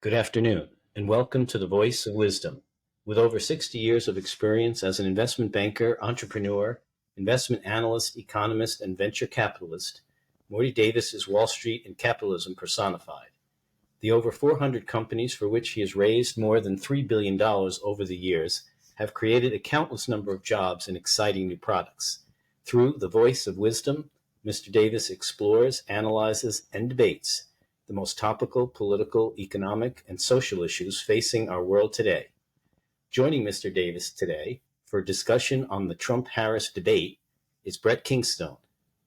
Good afternoon, and welcome to the Voice of Wisdom. With over 60 years of experience as an investment banker, entrepreneur, investment analyst, economist, and venture capitalist, Morty Davis is Wall Street and capitalism personified. The over 400 companies for which he has raised more than $3 billion over the years have created a countless number of jobs and exciting new products. Through the Voice of Wisdom, Mr. Davis explores, analyzes, and debates the most topical political, economic, and social issues facing our world today. Joining Mr. Davis today for a discussion on the Trump-Harris debate is Brett Kingstone.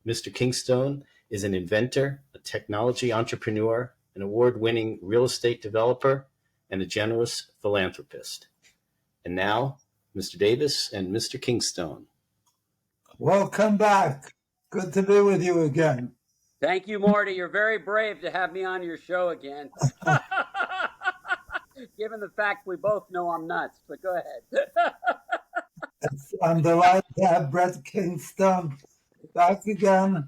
Mr. Kingstone is an inventor, a technology entrepreneur, an award-winning real estate developer, and a generous philanthropist. And now, Mr. Davis and Mr. Kingstone. Welcome back. Good to be with you again. Thank you, Morty. You're very brave to have me on your show again. Given the fact we both know I'm nuts, but go ahead. I'm delighted to have Brett Kingstone back again.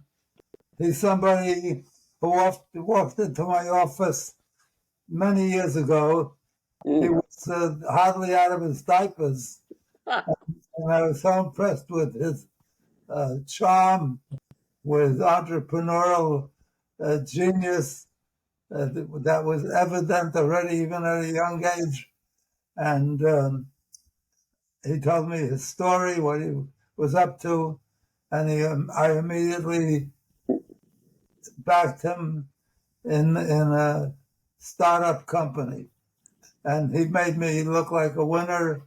He's somebody who walked into my office many years ago. He was hardly out of his diapers. And I was so impressed with his charm, with entrepreneurial genius that was evident already, even at a young age. And he told me his story, what he was up to, and I immediately backed him in a startup company. And he made me look like a winner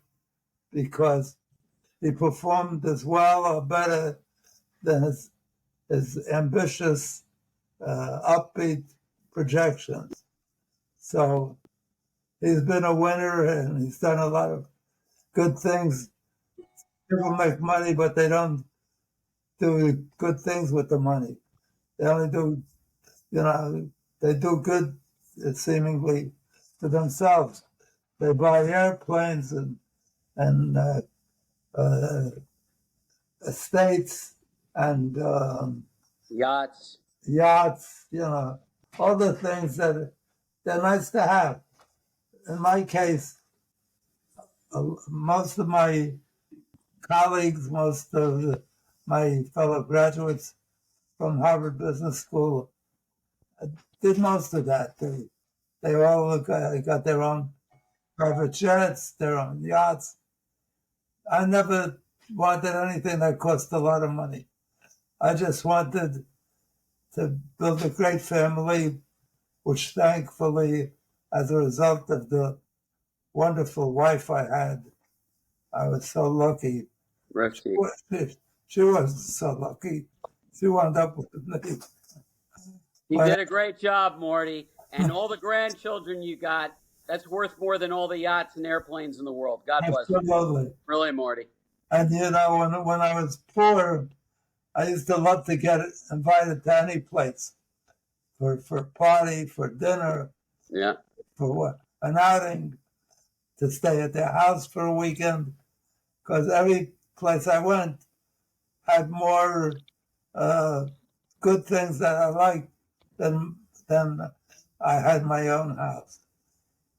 because he performed as well or better than his ambitious, upbeat projections. So he's been a winner and he's done a lot of good things. People make money, but they don't do good things with the money. They only do, they do good seemingly to themselves. They buy airplanes and estates and Yachts, all the things that they're nice to have. In my case, most of my colleagues, most of my fellow graduates from Harvard Business School did most of that. They all got their own private jets, their own yachts. I never wanted anything that cost a lot of money. I just wanted to build a great family, which thankfully, as a result of the wonderful wife I had, I was so lucky. She wasn't so lucky. She wound up with me. You did a great job, Morty. And all the grandchildren you got, that's worth more than all the yachts and airplanes in the world. God bless you. Absolutely. Really, Morty. And when I was poor, I used to love to get invited to any place for a party, for dinner, for what, an outing, to stay at their house for a weekend, because every place I went had more good things that I liked than I had my own house.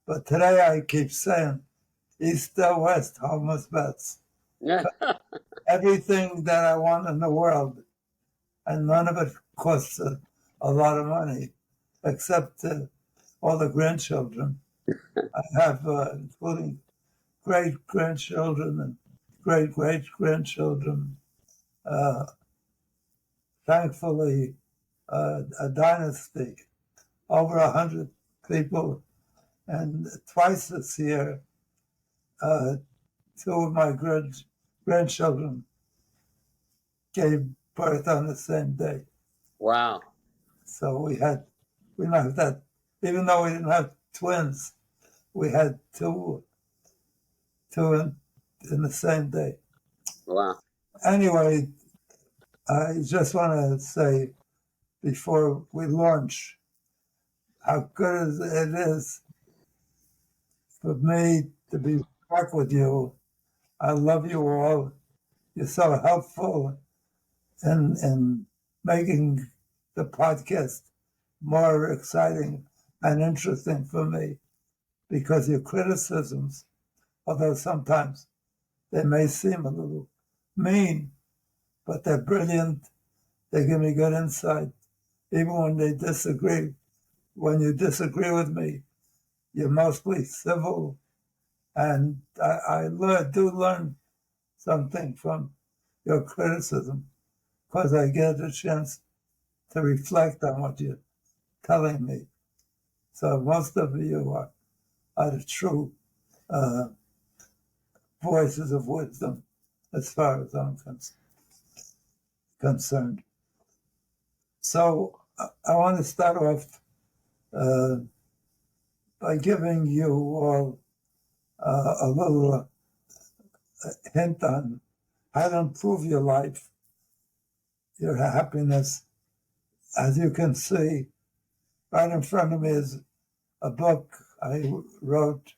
But today I keep saying, east or west, home is best. Everything that I want in the world, and none of it costs a lot of money, except all the grandchildren. I have, including great-grandchildren and great-great-grandchildren. Thankfully, a dynasty, over 100 people, and twice this year, two of my grandchildren gave birth on the same day. Wow. So we didn't have that, even though we didn't have twins, we had two in the same day. Wow. Anyway, I just want to say before we launch how good it is for me to be back with you. I love you all. You're so helpful in making the podcast more exciting and interesting for me. because your criticisms, although sometimes they may seem a little mean, but they're brilliant. They give me good insight, even when they disagree. When you disagree with me, you're mostly civil, and I do learn something from your criticism because I get a chance to reflect on what you're telling me. So most of you are the true voices of wisdom as far as I'm concerned. So I want to start off by giving you all a little hint on how to improve your life, your happiness. As you can see, right in front of me is a book I wrote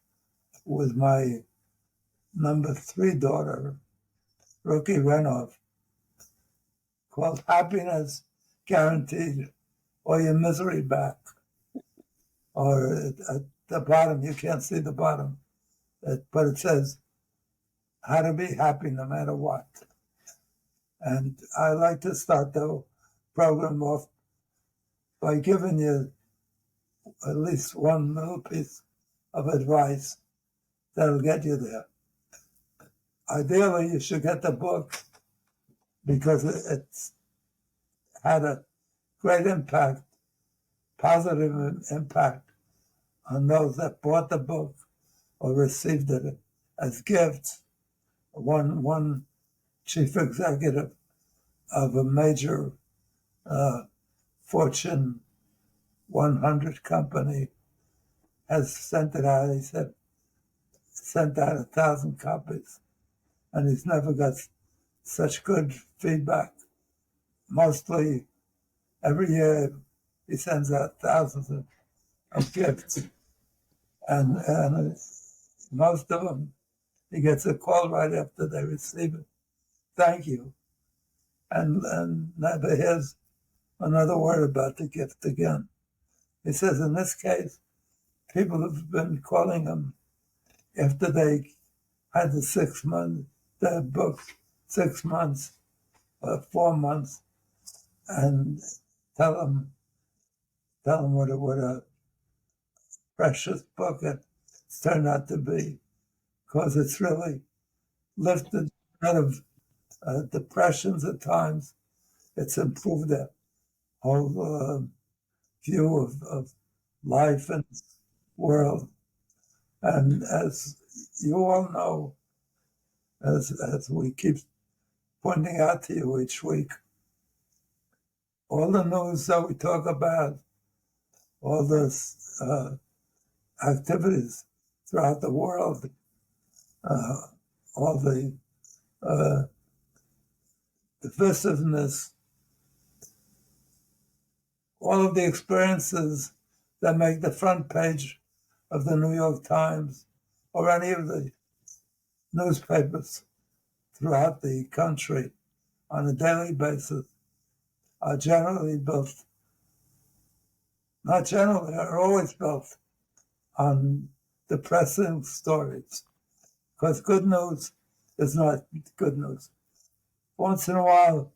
with my number 3 daughter, Rookie Renoff, called Happiness Guaranteed or Your Misery Back. Or at the bottom, you can't see the bottom, but it says, how to be happy no matter what. And I like to start the program off by giving you at least one little piece of advice that'll get you there. Ideally, you should get the book because it's had a great impact, positive impact on those that bought the book or received it as gifts. One chief executive of a major Fortune 100 company has sent it out. He said, sent out 1,000 copies, and he's never got such good feedback. Mostly every year he sends out thousands of gifts, and most of them he gets a call right after they receive it. Thank you, and never hears another word about the gift again. He says in this case, people have been calling him after they had the 6 months, the book, 6 months, 4 months, and tell them what a precious book it's turned out to be, because it's really lifted out of depressions at times. It's improved their whole view of life and world. And as you all know, as we keep pointing out to you each week, all the news that we talk about, all this activities throughout the world, all the divisiveness, all of the experiences that make the front page of the New York Times or any of the newspapers throughout the country on a daily basis are generally built, not generally, are always built on depressing stories. Because good news is not good news. Once in a while,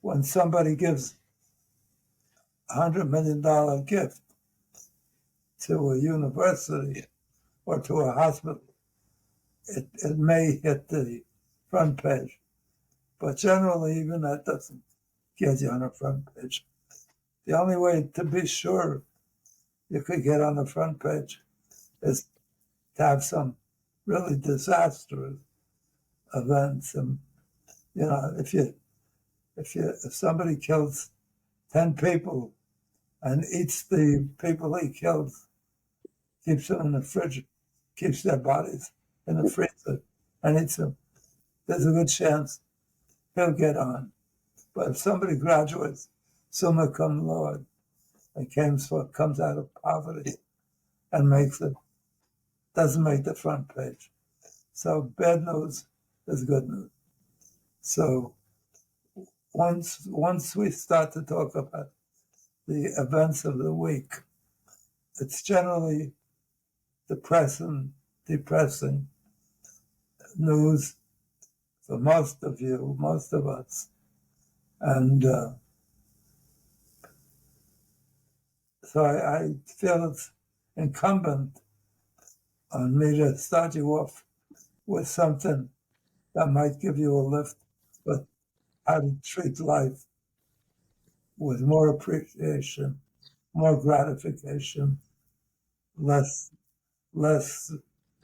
when somebody gives $100 million gift to a university or to a hospital, it may hit the front page. But generally, even that doesn't get you on the front page. The only way to be sure you could get on the front page is to have some really disastrous events. And if somebody kills 10 people and eats the people he kills, keeps them in the fridge, keeps their bodies in the freezer, and eats them, there's a good chance he'll get on. But if somebody graduates summa cum laude and comes out of poverty and doesn't make the front page. So bad news is good news. So once we start to talk about the events of the week, it's generally depressing news for most of you, most of us. And so I feel it's incumbent on me to start you off with something that might give you a lift, but how to treat life with more appreciation, more gratification, less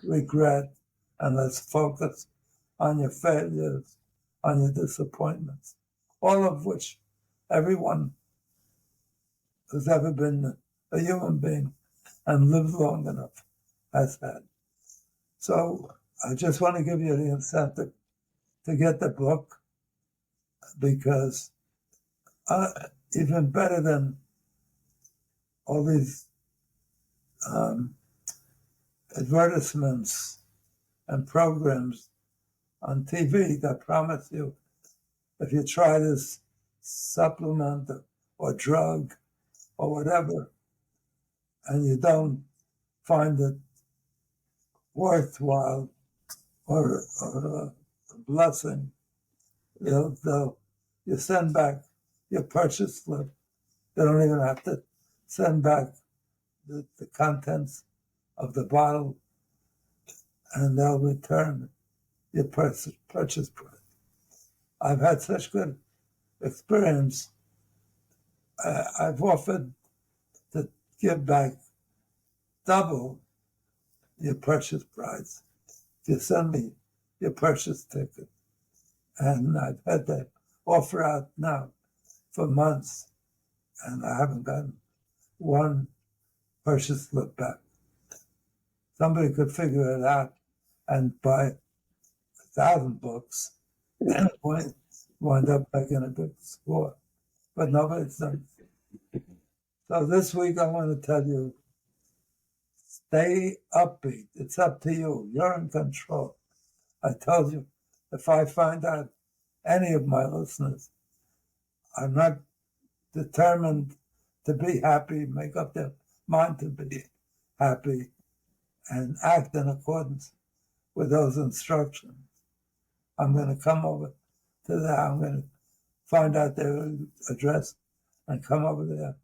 regret, and less focus on your failures, on your disappointments, all of which everyone who's ever been a human being and lived long enough has had. So I just want to give you the incentive to get the book, because even better than all these advertisements and programs on TV that promise you, if you try this supplement or drug or whatever, and you don't find it worthwhile or a blessing, you send back your purchase slip. They don't even have to send back the contents of the bottle, and they'll return your purchase price. I've had such good experience. I've offered to give back double your purchase price if you send me your purchase ticket. And I've had that offer out now for months, and I haven't gotten one purchase slip back. Somebody could figure it out and buy 1,000 books and wind up making a big score. But nobody's done it. So this week I want to tell you, stay upbeat. It's up to you. You're in control. I told you, if I find out any of my listeners are not determined to be happy, make up their mind to be happy, and act in accordance with those instructions, I'm going to come over to that. I'm going to find out their address and come over there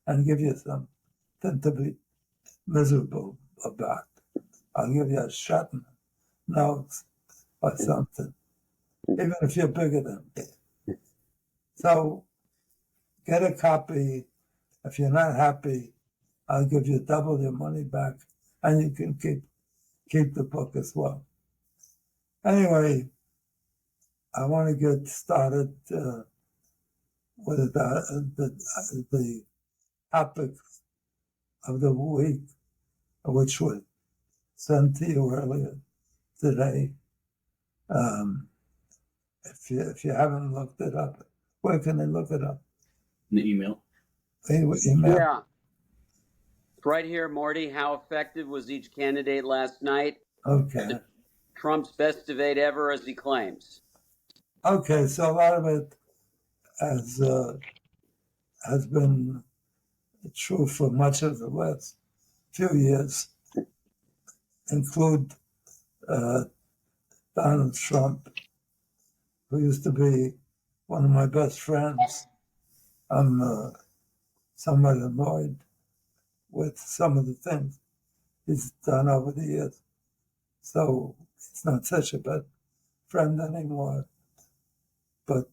and give you something to be miserable about. I'll give you a shot in the nose or something, even if you're bigger than me. So get a copy. If you're not happy, I'll give you double your money back, and you can keep the book as well. Anyway, I want to get started with the topics of the week, which were sent to you earlier today. If you haven't looked it up, where can they look it up? In the email. Email? Yeah. It's right here, Morty. How effective was each candidate last night? Okay. Trump's best debate ever, as he claims. Okay, so a lot of it has been true for much of the last few years, include Donald Trump, who used to be one of my best friends. I'm somewhat annoyed with some of the things he's done over the years. So he's not such a bad friend anymore. But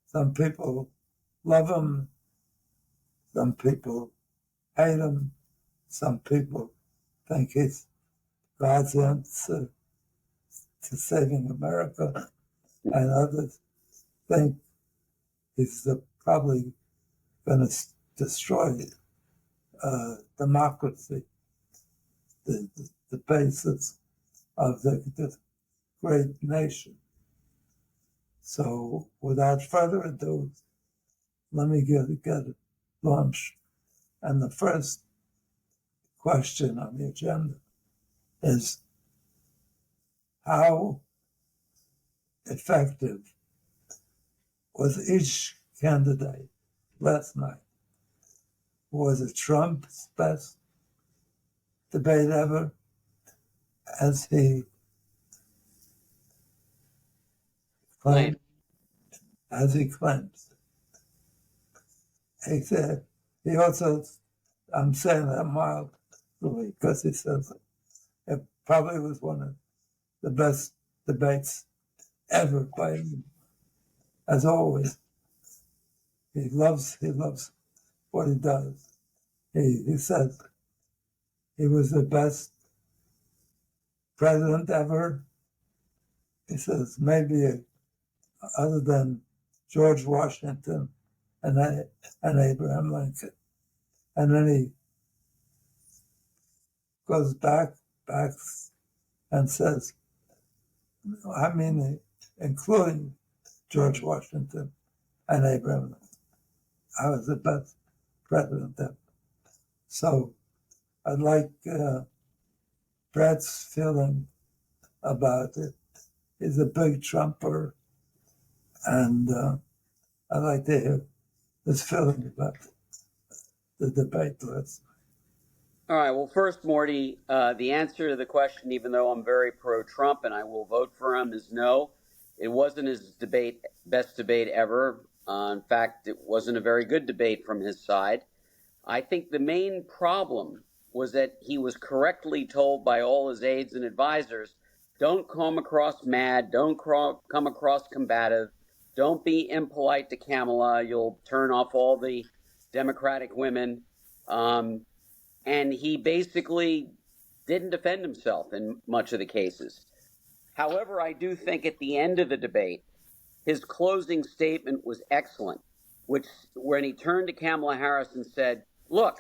some people love him, some people hate him, some people think he's God's answer to saving America, and others think he's probably going to destroy democracy, the basis of the great nation. So without further ado, let me get it launched. And the first question on the agenda is, how effective was each candidate last night? Was it Trump's best debate ever, as he claimed, as he claims. He said, he also, I'm saying that mildly because he says it probably was one of the best debates ever by him. As always, he loves what he does. He says he was the best president ever. He says maybe other than George Washington and Abraham Lincoln. And then he goes back and says, I mean, including George Washington and Abraham Lincoln, I was the best president ever. So I'd like Brett's feeling about it. He's a big Trumper, and I'd like to hear his feeling about the debate last night. All right. Well, first, Morty, the answer to the question, even though I'm very pro-Trump and I will vote for him, is no. It wasn't his best debate ever. In fact, it wasn't a very good debate from his side. I think the main problem was that he was correctly told by all his aides and advisors, don't come across mad, don't come across combative, don't be impolite to Kamala, you'll turn off all the Democratic women. And he basically didn't defend himself in much of the cases. However, I do think at the end of the debate, his closing statement was excellent, which when he turned to Kamala Harris and said, look,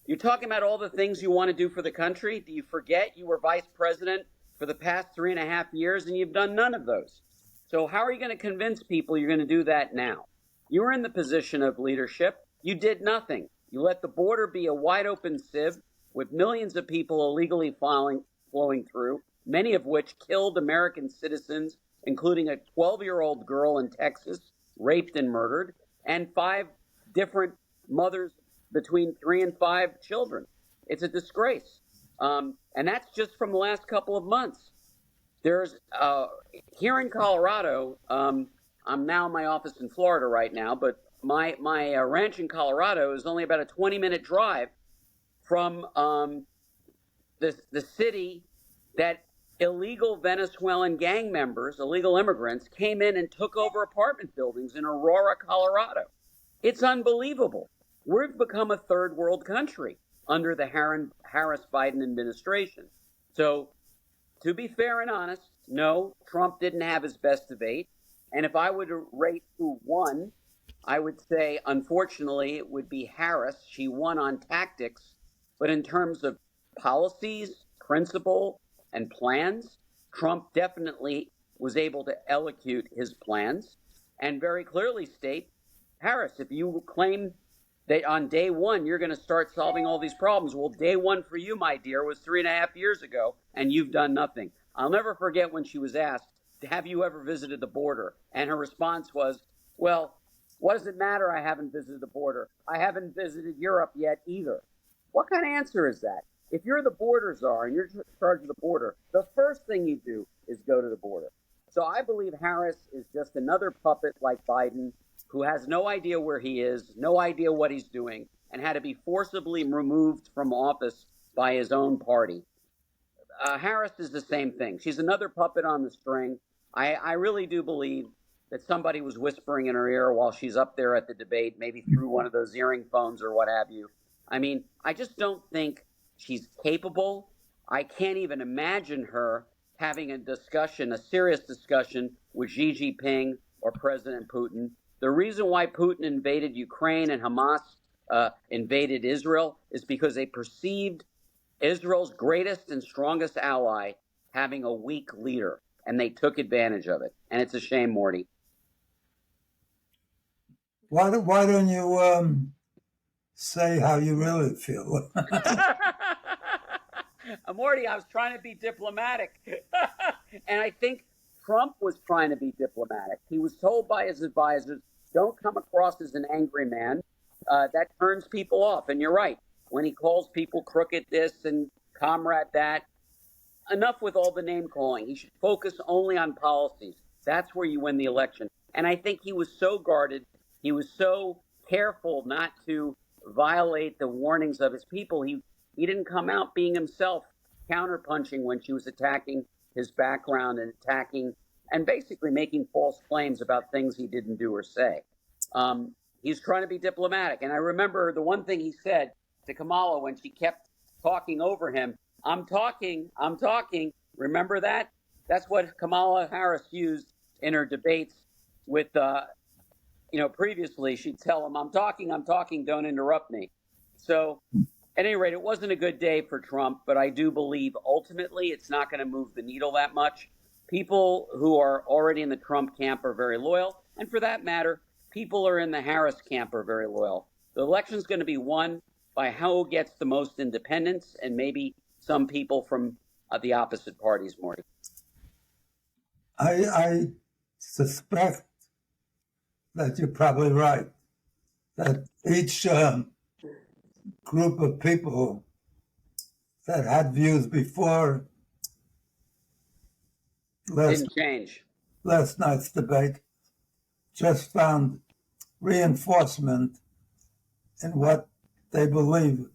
you're talking about all the things you want to do for the country. Do you forget you were vice president for the past 3.5 years and you've done none of those? So how are you going to convince people you're going to do that now? You were in the position of leadership. You did nothing. You let the border be a wide open sieve with millions of people illegally flowing through, many of which killed American citizens, including a 12-year-old girl in Texas, raped and murdered, and 5 different mothers between 3 and 5 children. It's a disgrace. And that's just from the last couple of months. There's here in Colorado, I'm now in my office in Florida right now, but my ranch in Colorado is only about a 20-minute drive from the city that illegal Venezuelan gang members, illegal immigrants, came in and took over apartment buildings in Aurora, Colorado. It's unbelievable. We've become a third world country under the Harris-Biden administration. So, to be fair and honest, no, Trump didn't have his best debate. And if I were to rate who won, I would say, unfortunately, it would be Harris. She won on tactics. But in terms of policies, principle, and plans, Trump definitely was able to elocute his plans and very clearly state, Harris, if you claim that on day one you're going to start solving all these problems, well, day one for you, my dear, was 3.5 years ago, and you've done nothing. I'll never forget when she was asked, have you ever visited the border? And her response was, well, what does it matter? I haven't visited the border. I haven't visited Europe yet either. What kind of answer is that? If you're the border czar and you're in charge of the border, the first thing you do is go to the border. So I believe Harris is just another puppet like Biden who has no idea where he is, no idea what he's doing, and had to be forcibly removed from office by his own party. Harris is the same thing. She's another puppet on the string. I really do believe that somebody was whispering in her ear while she's up there at the debate, maybe through one of those earring phones or what have you. I mean, I just don't think she's capable. I can't even imagine her having a discussion, a serious discussion with Xi Jinping or President Putin. The reason why Putin invaded Ukraine and Hamas invaded Israel is because they perceived Israel's greatest and strongest ally having a weak leader, and they took advantage of it. And it's a shame, Morty. Why don't you say how you really feel? Morty, I was trying to be diplomatic. And I think Trump was trying to be diplomatic. He was told by his advisors, don't come across as an angry man. That turns people off. And you're right. When he calls people crooked this and comrade that. Enough with all the name calling. He should focus only on policies. That's where you win the election. And I think he was so guarded. He was so careful not to violate the warnings of his people. He didn't come out being himself, counterpunching when she was attacking his background and attacking and basically making false claims about things he didn't do or say. He's trying to be diplomatic. And I remember the one thing he said to Kamala when she kept talking over him, I'm talking. Remember that? That's what Kamala Harris used in her debates with, previously. She'd tell him, I'm talking, don't interrupt me. So at any rate, it wasn't a good day for Trump, but I do believe ultimately it's not going to move the needle that much. People who are already in the Trump camp are very loyal. And for that matter, people who are in the Harris camp are very loyal. The election's going to be won by who gets the most independents and maybe some people from the opposite parties, Morty. I suspect that you're probably right, that each group of people that had views before Didn't change. last night's debate just found reinforcement in what they believe.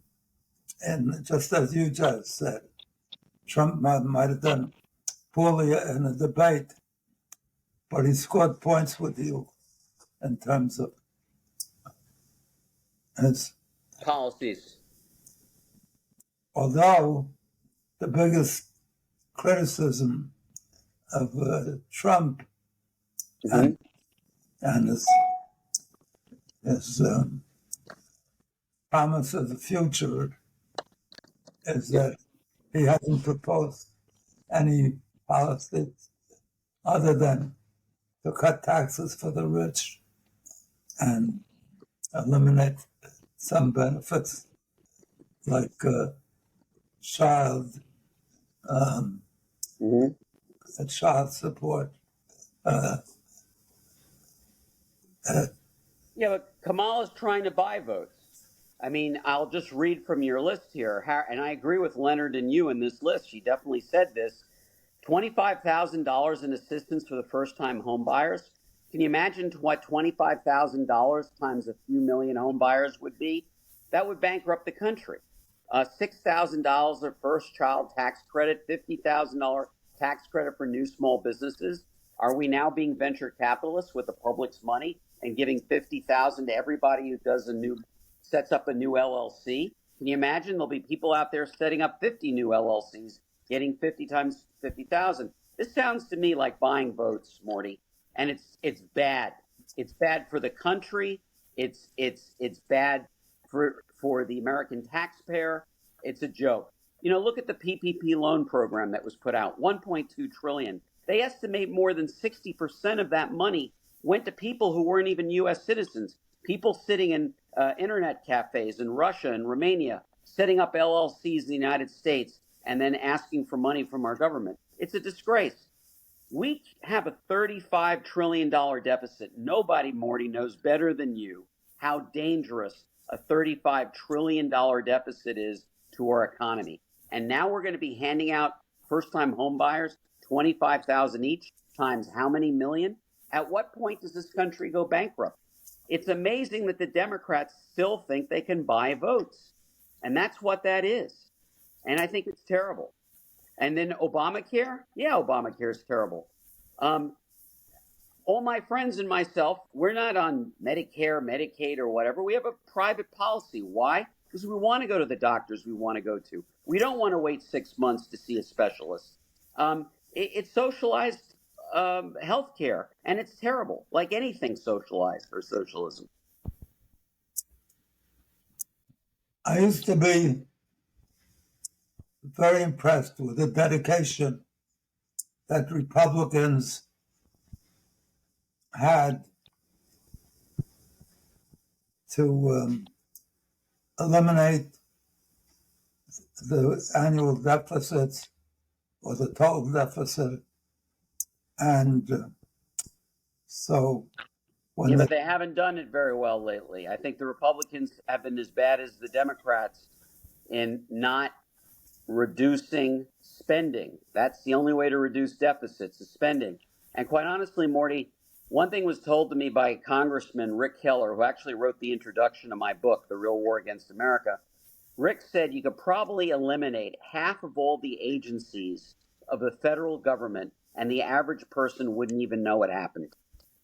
And just as you just said, Trump might have done poorly in the debate, but he scored points with you in terms of his policies. Although the biggest criticism of Trump and his promise of the future is that he hasn't proposed any policies other than to cut taxes for the rich and eliminate some benefits like child support. Yeah, but Kamala's trying to buy votes. I mean, I'll just read from your list here, and I agree with Leonard and you in this list. She definitely said this. $25,000 in assistance for the first-time home buyers. Can you imagine what $25,000 times a few million home buyers would be? That would bankrupt the country. $6,000 of first-child tax credit, $50,000 tax credit for new small businesses. Are we now being venture capitalists with the public's money and giving $50,000 to everybody who sets up a new LLC? Can you imagine there'll be people out there setting up 50 new LLCs, getting 50 times 50,000? This sounds to me like buying votes, Morty, and it's bad. It's bad for the country. It's bad for the American taxpayer. It's a joke. Look at the PPP loan program that was put out, 1.2 trillion. They estimate more than 60% of that money went to people who weren't even U.S. citizens, people sitting in internet cafes in Russia and Romania, setting up LLCs in the United States, and then asking for money from our government. It's a disgrace. We have a $35 trillion deficit. Nobody, Morty, knows better than you how dangerous a $35 trillion deficit is to our economy. And now we're going to be handing out first-time home buyers $25,000 each times how many million? At what point does this country go bankrupt? It's amazing that the Democrats still think they can buy votes. And that's what that is. And I think it's terrible. And then Obamacare? Yeah, Obamacare is terrible. All my friends and myself, we're not on Medicare, Medicaid, or whatever. We have a private policy. Why? Because we want to go to the doctors we want to go to. We don't want to wait 6 months to see a specialist. It's socialized health care, and it's terrible, like anything socialized or socialism. I used to be very impressed with the dedication that Republicans had to eliminate the annual deficits or the total deficit. And so when but they haven't done it very well lately. I think the Republicans have been as bad as the Democrats in not reducing spending. That's the only way to reduce deficits, is spending. And quite honestly, Morty, one thing was told to me by Congressman Rick Keller, who actually wrote the introduction to my book, The Real War Against America. Rick said you could probably eliminate half of all the agencies of the federal government, and the average person wouldn't even know what happened,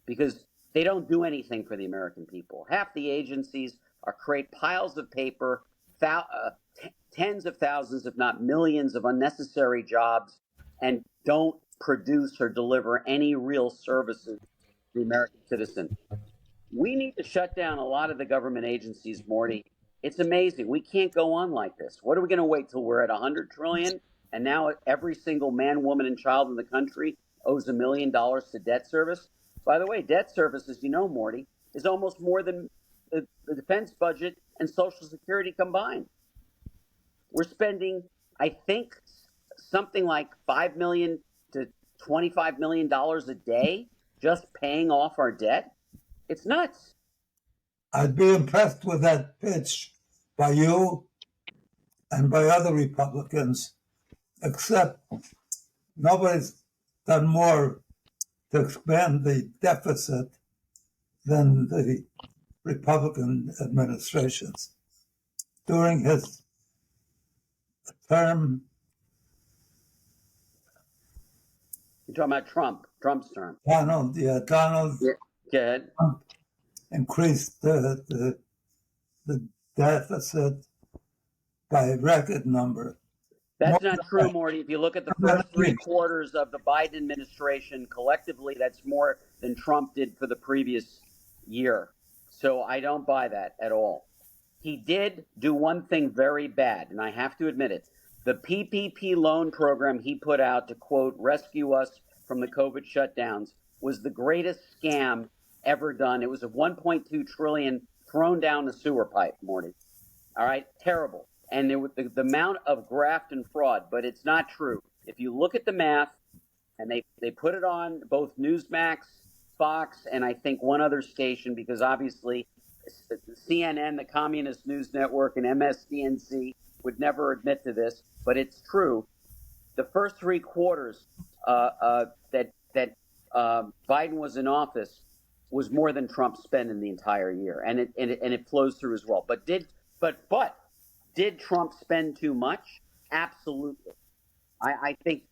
because they don't do anything for the American people. Half the agencies are create piles of paper, tens of thousands, if not millions, of unnecessary jobs, and don't produce or deliver any real services to the American citizen. We need to shut down a lot of the government agencies, Morty. It's amazing. We can't go on like this. What are we going to wait till we're at 100 trillion? And now every single man, woman, and child in the country owes $1 million to debt service. By the way, debt service, as you know, Morty, is almost more than the defense budget and Social Security combined. We're spending, I think, something like $5 million to $25 million a day just paying off our debt. It's nuts. I'd be impressed with that pitch by you and by other Republicans, except nobody's done more to expand the deficit than the Republican administrations. During his term, You're talking about Trump's term. Donald Yeah. Go ahead. Trump increased the deficit by a record number. That's not true, Morty. If you look at the first 3 quarters of the Biden administration collectively, that's more than Trump did for the previous year. So I don't buy that at all. He did do one thing very bad, and I have to admit it. The PPP loan program he put out to, quote, rescue us from the COVID shutdowns was the greatest scam ever done. It was a $1.2 trillion thrown down the sewer pipe, Morty. All right, terrible. And there was the amount of graft and fraud, but it's not true. If you look at the math, and they put it on both Newsmax, Fox, and I think one other station, because obviously CNN, the Communist News Network, and MSDNC would never admit to this, but it's true. The first 3 quarters that Biden was in office was more than Trump spent in the entire year, and it flows through as well. But did Trump spend too much? Absolutely. I think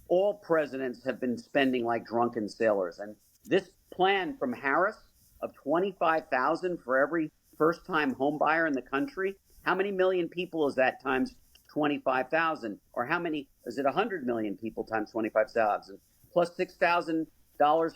all presidents have been spending like drunken sailors. And this plan from Harris of $25,000 for every first-time home buyer in the country, how many million people is that times 25,000? Or how many, is it 100 million people times 25,000? Plus $6,000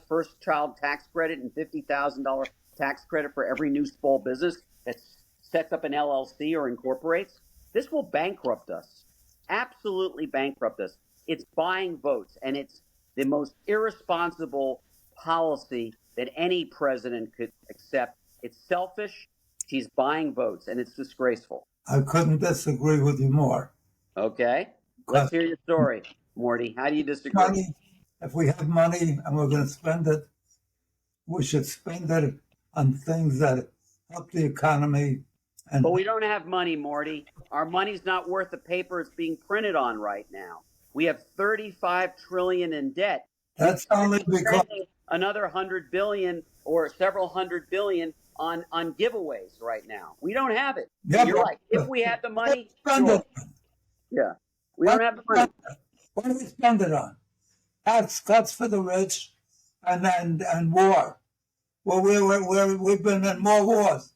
first child tax credit and $50,000 tax credit for every new small business that sets up an LLC or incorporates. This will bankrupt us, absolutely bankrupt us. It's buying votes, and it's the most irresponsible policy that any president could accept. It's selfish. She's buying votes, and it's disgraceful. I couldn't disagree with you more. Okay. Let's hear your story, Morty. How do you disagree? Money, if we have money and we're going to spend it, we should spend it on things that help the economy. But we don't have money, Morty. Our money's not worth the paper it's being printed on right now. We have $35 trillion in debt. That's only because another 100 billion or several hundred billion on giveaways right now. We don't have it. Yeah, you're right. If we had the money, spend sure. it. Yeah, we don't have the money. What do we spend it on? Tax cuts for the rich, and war. Well, we've been in more wars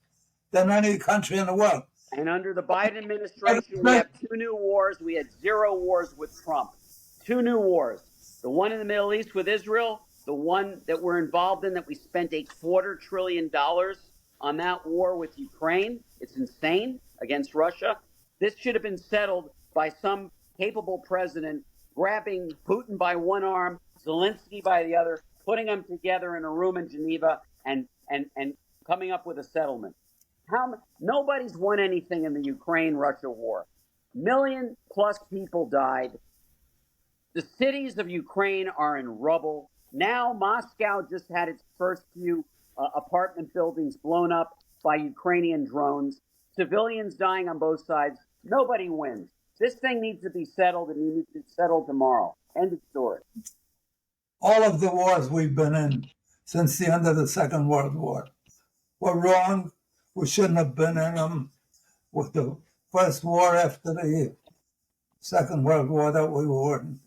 than any country in the world. And under the Biden administration, we have 2 new wars. We had 0 wars with Trump. 2 new wars. The one in the Middle East with Israel, the one that we're involved in that we spent $250 billion on that war with Ukraine. It's insane, against Russia. This should have been settled by some capable president grabbing Putin by one arm, Zelensky by the other, putting them together in a room in Geneva and coming up with a settlement. Nobody's won anything in the Ukraine-Russia war. 1 million+ people died. The cities of Ukraine are in rubble. Now Moscow just had its first few apartment buildings blown up by Ukrainian drones. Civilians dying on both sides. Nobody wins. This thing needs to be settled, and needs to be settled tomorrow. End of story. All of the wars we've been in since the end of the Second World War were wrong. We shouldn't have been in them. With the first war after the Second World War that we were in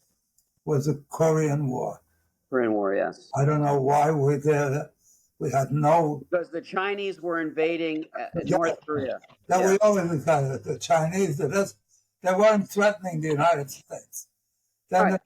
was the Korean War. Korean War, yes. I don't know why we there. We had no. Because the Chinese were invading North Korea. That we always got the Chinese. They weren't threatening the United States. Then Right.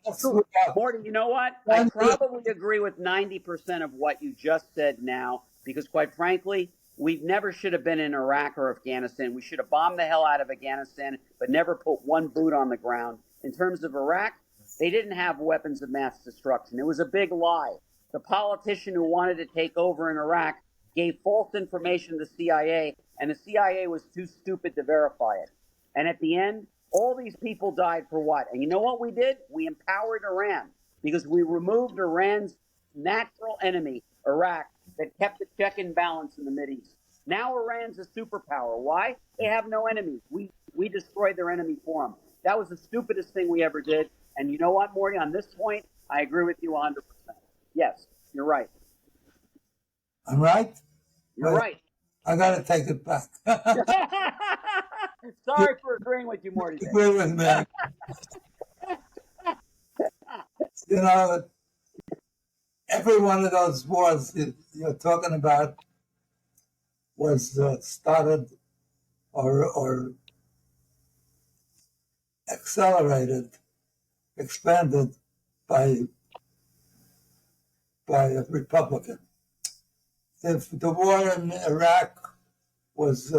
Morty, you know what? I probably agree with 90% of what you just said now, because quite frankly, we never should have been in Iraq or Afghanistan. We should have bombed the hell out of Afghanistan, but never put one boot on the ground. In terms of Iraq, they didn't have weapons of mass destruction. It was a big lie. The politician who wanted to take over in Iraq gave false information to the CIA, and the CIA was too stupid to verify it. And at the end, all these people died for what? And you know what we did? We empowered Iran because we removed Iran's natural enemy, Iraq, that kept the check and balance in the Mideast. Now Iran's a superpower. Why? They have no enemies. We destroyed their enemy for them. That was the stupidest thing we ever did. And you know what, Morty? On this point, I agree with you 100%. Yes, you're right. I'm right? You're right. I got to take it back. Sorry for agreeing with you, Morty. Agree with me. You know, every one of those wars you're talking about was started or accelerated, expanded by a Republican. The war in Iraq was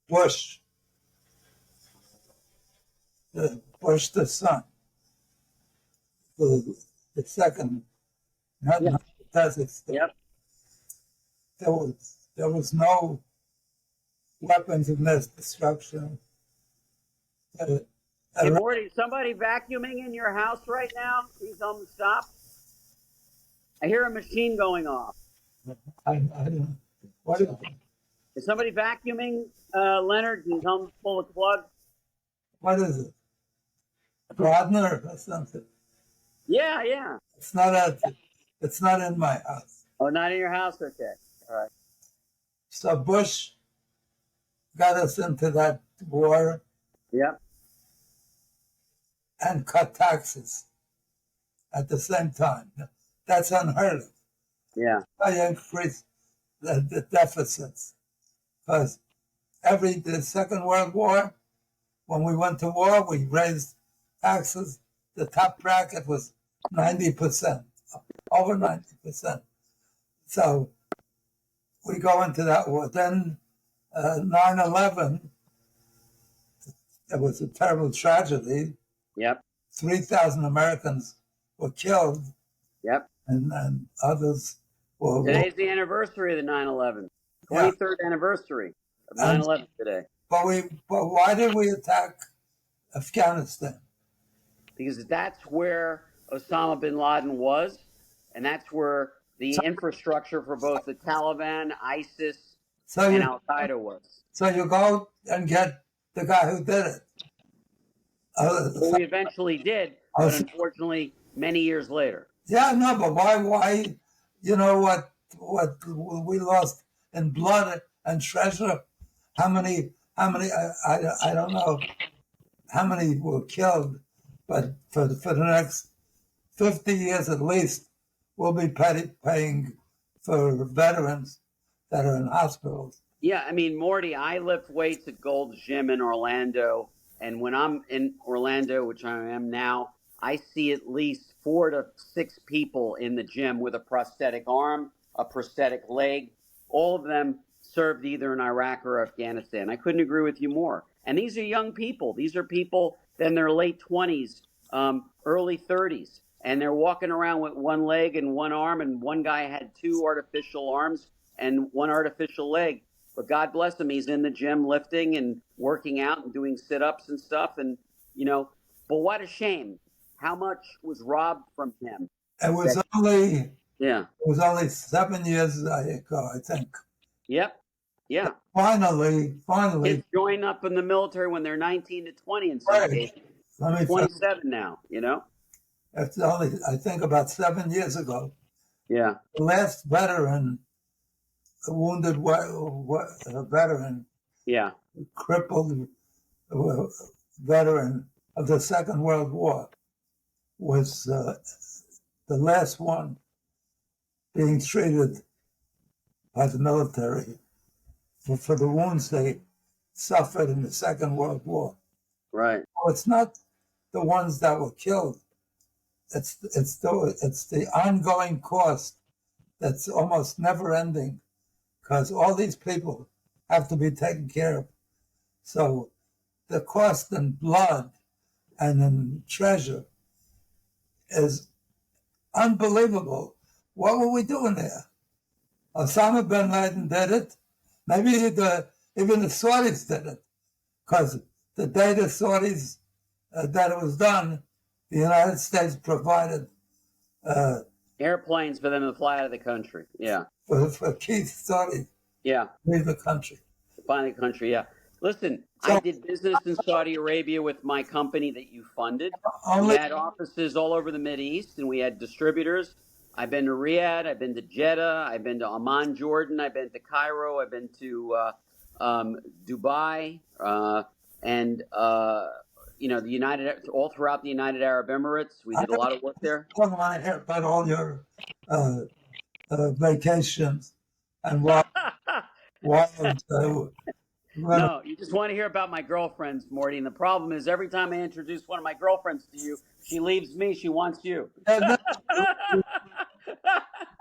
Bush, Bush the son, the second, not the Yep. There was no weapons of mass destruction. Hey, Morty, somebody vacuuming in your house right now? Please tell them to stop. I hear a machine going off. I don't know. What is it? Is somebody vacuuming, Leonard? Can you tell them to pull the plug? What is it? Gardner or something? Yeah, yeah. It's not in my house. Oh, not in your house? Okay. All right. So Bush got us into that war Yep. and cut taxes at the same time. That's unheard of. Yeah. I increased the deficits because the Second World War, when we went to war, we raised taxes. The top bracket was 90%, over 90%. So we go into that war. Then 9/11, it was a terrible tragedy. Yep. 3,000 Americans were killed. Yep. And others were. Today's the anniversary of the 9/11. 23rd anniversary of 9/11 today. But why did we attack Afghanistan? Because that's where Osama bin Laden was, and that's where the infrastructure for both the Taliban, ISIS, and Al-Qaeda was. So you go and get the guy who did it. Well, we eventually did, but unfortunately, many years later. Yeah, no, but why? You know what we lost in blood and treasure? How many? I don't know how many were killed, but for the next 50 years at least, we'll be paying for veterans that are in hospitals. Yeah, I mean, Morty, I lift weights at Gold's Gym in Orlando, and when I'm in Orlando, which I am now, I see at least 4 to 6 people in the gym with a prosthetic arm, a prosthetic leg. All of them served either in Iraq or Afghanistan. I couldn't agree with you more. And these are young people. These are people in their late 20s, early 30s, and they're walking around with one leg and one arm, and one guy had 2 artificial arms and 1 artificial leg. But God bless him, he's in the gym lifting and working out and doing sit-ups and stuff. And, but what a shame. How much was robbed from him? It was only 7 years ago, I think. Yep. Yeah. Finally, Kids join up in the military when they're 19 to 20 in some right. cases. Let me tell you, 27 now, you know? it's only, I think, about 7 years ago. Yeah. The last veteran, a wounded veteran, Yeah. crippled veteran of the Second World War, was the last one being treated by the military for the wounds they suffered in the Second World War. Right. Well, it's not the ones that were killed. It's the ongoing cost that's almost never ending, because all these people have to be taken care of. So the cost in blood and in treasure is unbelievable. What were we doing there? Osama bin Laden did it. Maybe even the Saudis did it, because the day the Saudis that it was done, the United States provided Airplanes for them to fly out of the country. Yeah. for key Saudis Yeah. to leave the country. Find the country. Yeah. Listen, I did business in Saudi Arabia with my company that you funded. We had offices all over the Mideast, and we had distributors. I've been to Riyadh. I've been to Jeddah. I've been to Amman, Jordan. I've been to Cairo. I've been to Dubai, and the all throughout the United Arab Emirates. We did a lot of work there. I don't want to hear about all your vacations and what. No, you just want to hear about my girlfriends, Morty. And the problem is, every time I introduce one of my girlfriends to you, she leaves me. She wants you.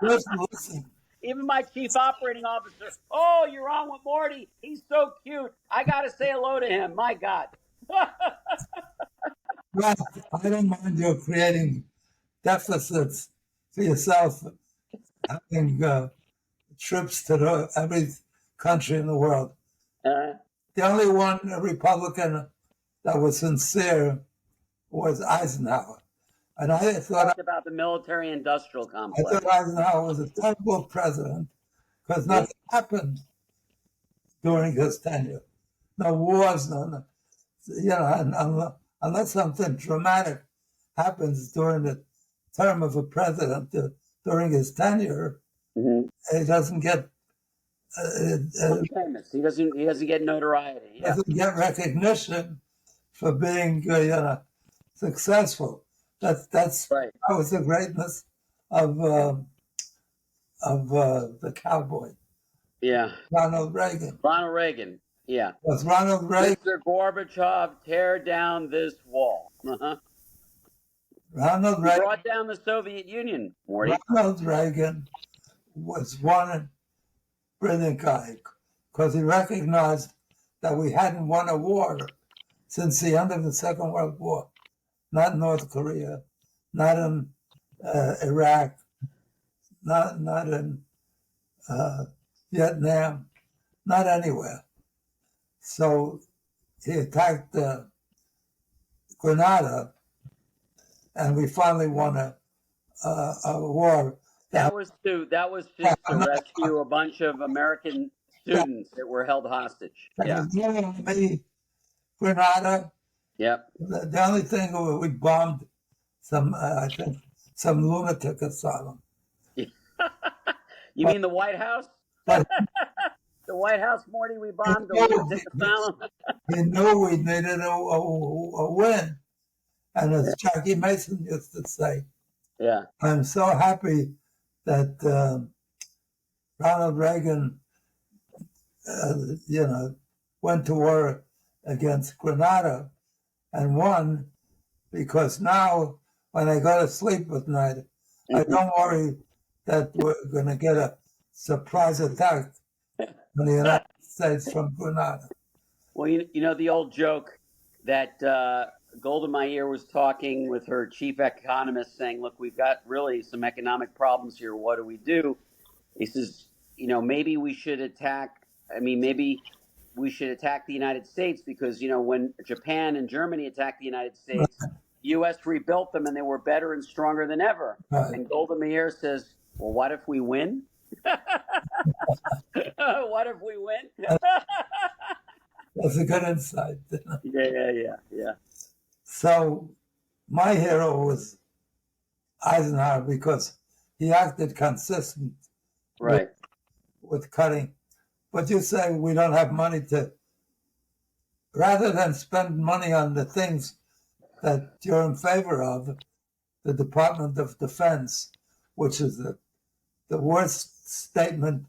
Listen. Even my chief operating officer. Oh, you're on with Morty. He's so cute. I got to say hello to him. My God. Well, I don't mind you creating deficits for yourself, having trips to every country in the world. The only one Republican that was sincere was Eisenhower. And I thought about the military-industrial complex. I thought Eisenhower was a terrible president because nothing happened during his tenure. No wars, unless something dramatic happens during the term of a president during his tenure, he doesn't get famous. He doesn't get notoriety. He doesn't get recognition for being successful. That's right. That was the greatness of the cowboy. Yeah. Ronald Reagan. Yeah. Was Ronald Reagan. Mr. Gorbachev, tear down this wall. Ronald Reagan brought down the Soviet Union, Morty. Ronald Reagan was one brilliant guy because he recognized that we hadn't won a war since the end of the Second World War. Not in North Korea, not in Iraq, not in Vietnam, not anywhere. So he attacked Grenada, and we finally won a war. That was just to rescue a bunch of American students that were held hostage. Yeah. Grenada. Yep. The only thing we bombed some lunatic asylum. You mean the White House? The White House, Morty, we bombed the lunatic asylum. He knew we needed a win. And as Jackie Mason used to say, yeah, I'm so happy that Ronald Reagan, went to war against Grenada and won, because now when I go to sleep at night, I don't worry that we're going to get a surprise attack from the United States from Grenada. Well, you know the old joke that Golda Meir was talking with her chief economist saying, look, we've got really some economic problems here. What do we do? He says, maybe we should attack the United States because, when Japan and Germany attacked the United States, the U.S. rebuilt them and they were better and stronger than ever. Right. And Golda Meir says, well, what if we win? What if we win? That's a good insight. Yeah. So my hero was Eisenhower because he acted consistent Right. with cutting. But you say we don't have money to, rather than spend money on the things that you're in favor of, the Department of Defense, which is the worst statement,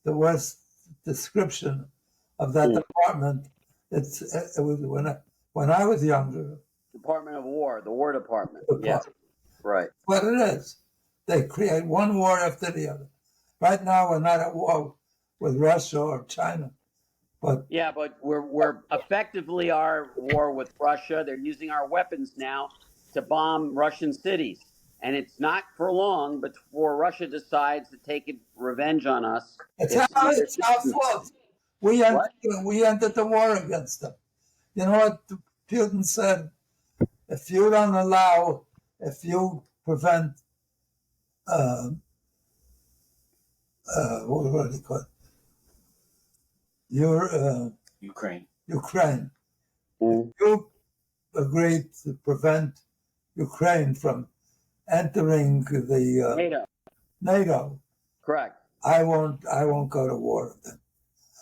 the worst description of that department. It was when I was younger. Department of War, the War Department. Yeah, right. What it is, they create one war after the other. Right now, we're not at war with Russia or China, but yeah, but we're effectively our war with Russia. They're using our weapons now to bomb Russian cities, and it's not for long before Russia decides to take revenge on us. it's our fault. We entered the war against them. You know what Putin said? If you don't allow, if you prevent, what do you call it? Your Ukraine. Ukraine. If you agree to prevent Ukraine from entering the NATO, correct. I won't go to war with them.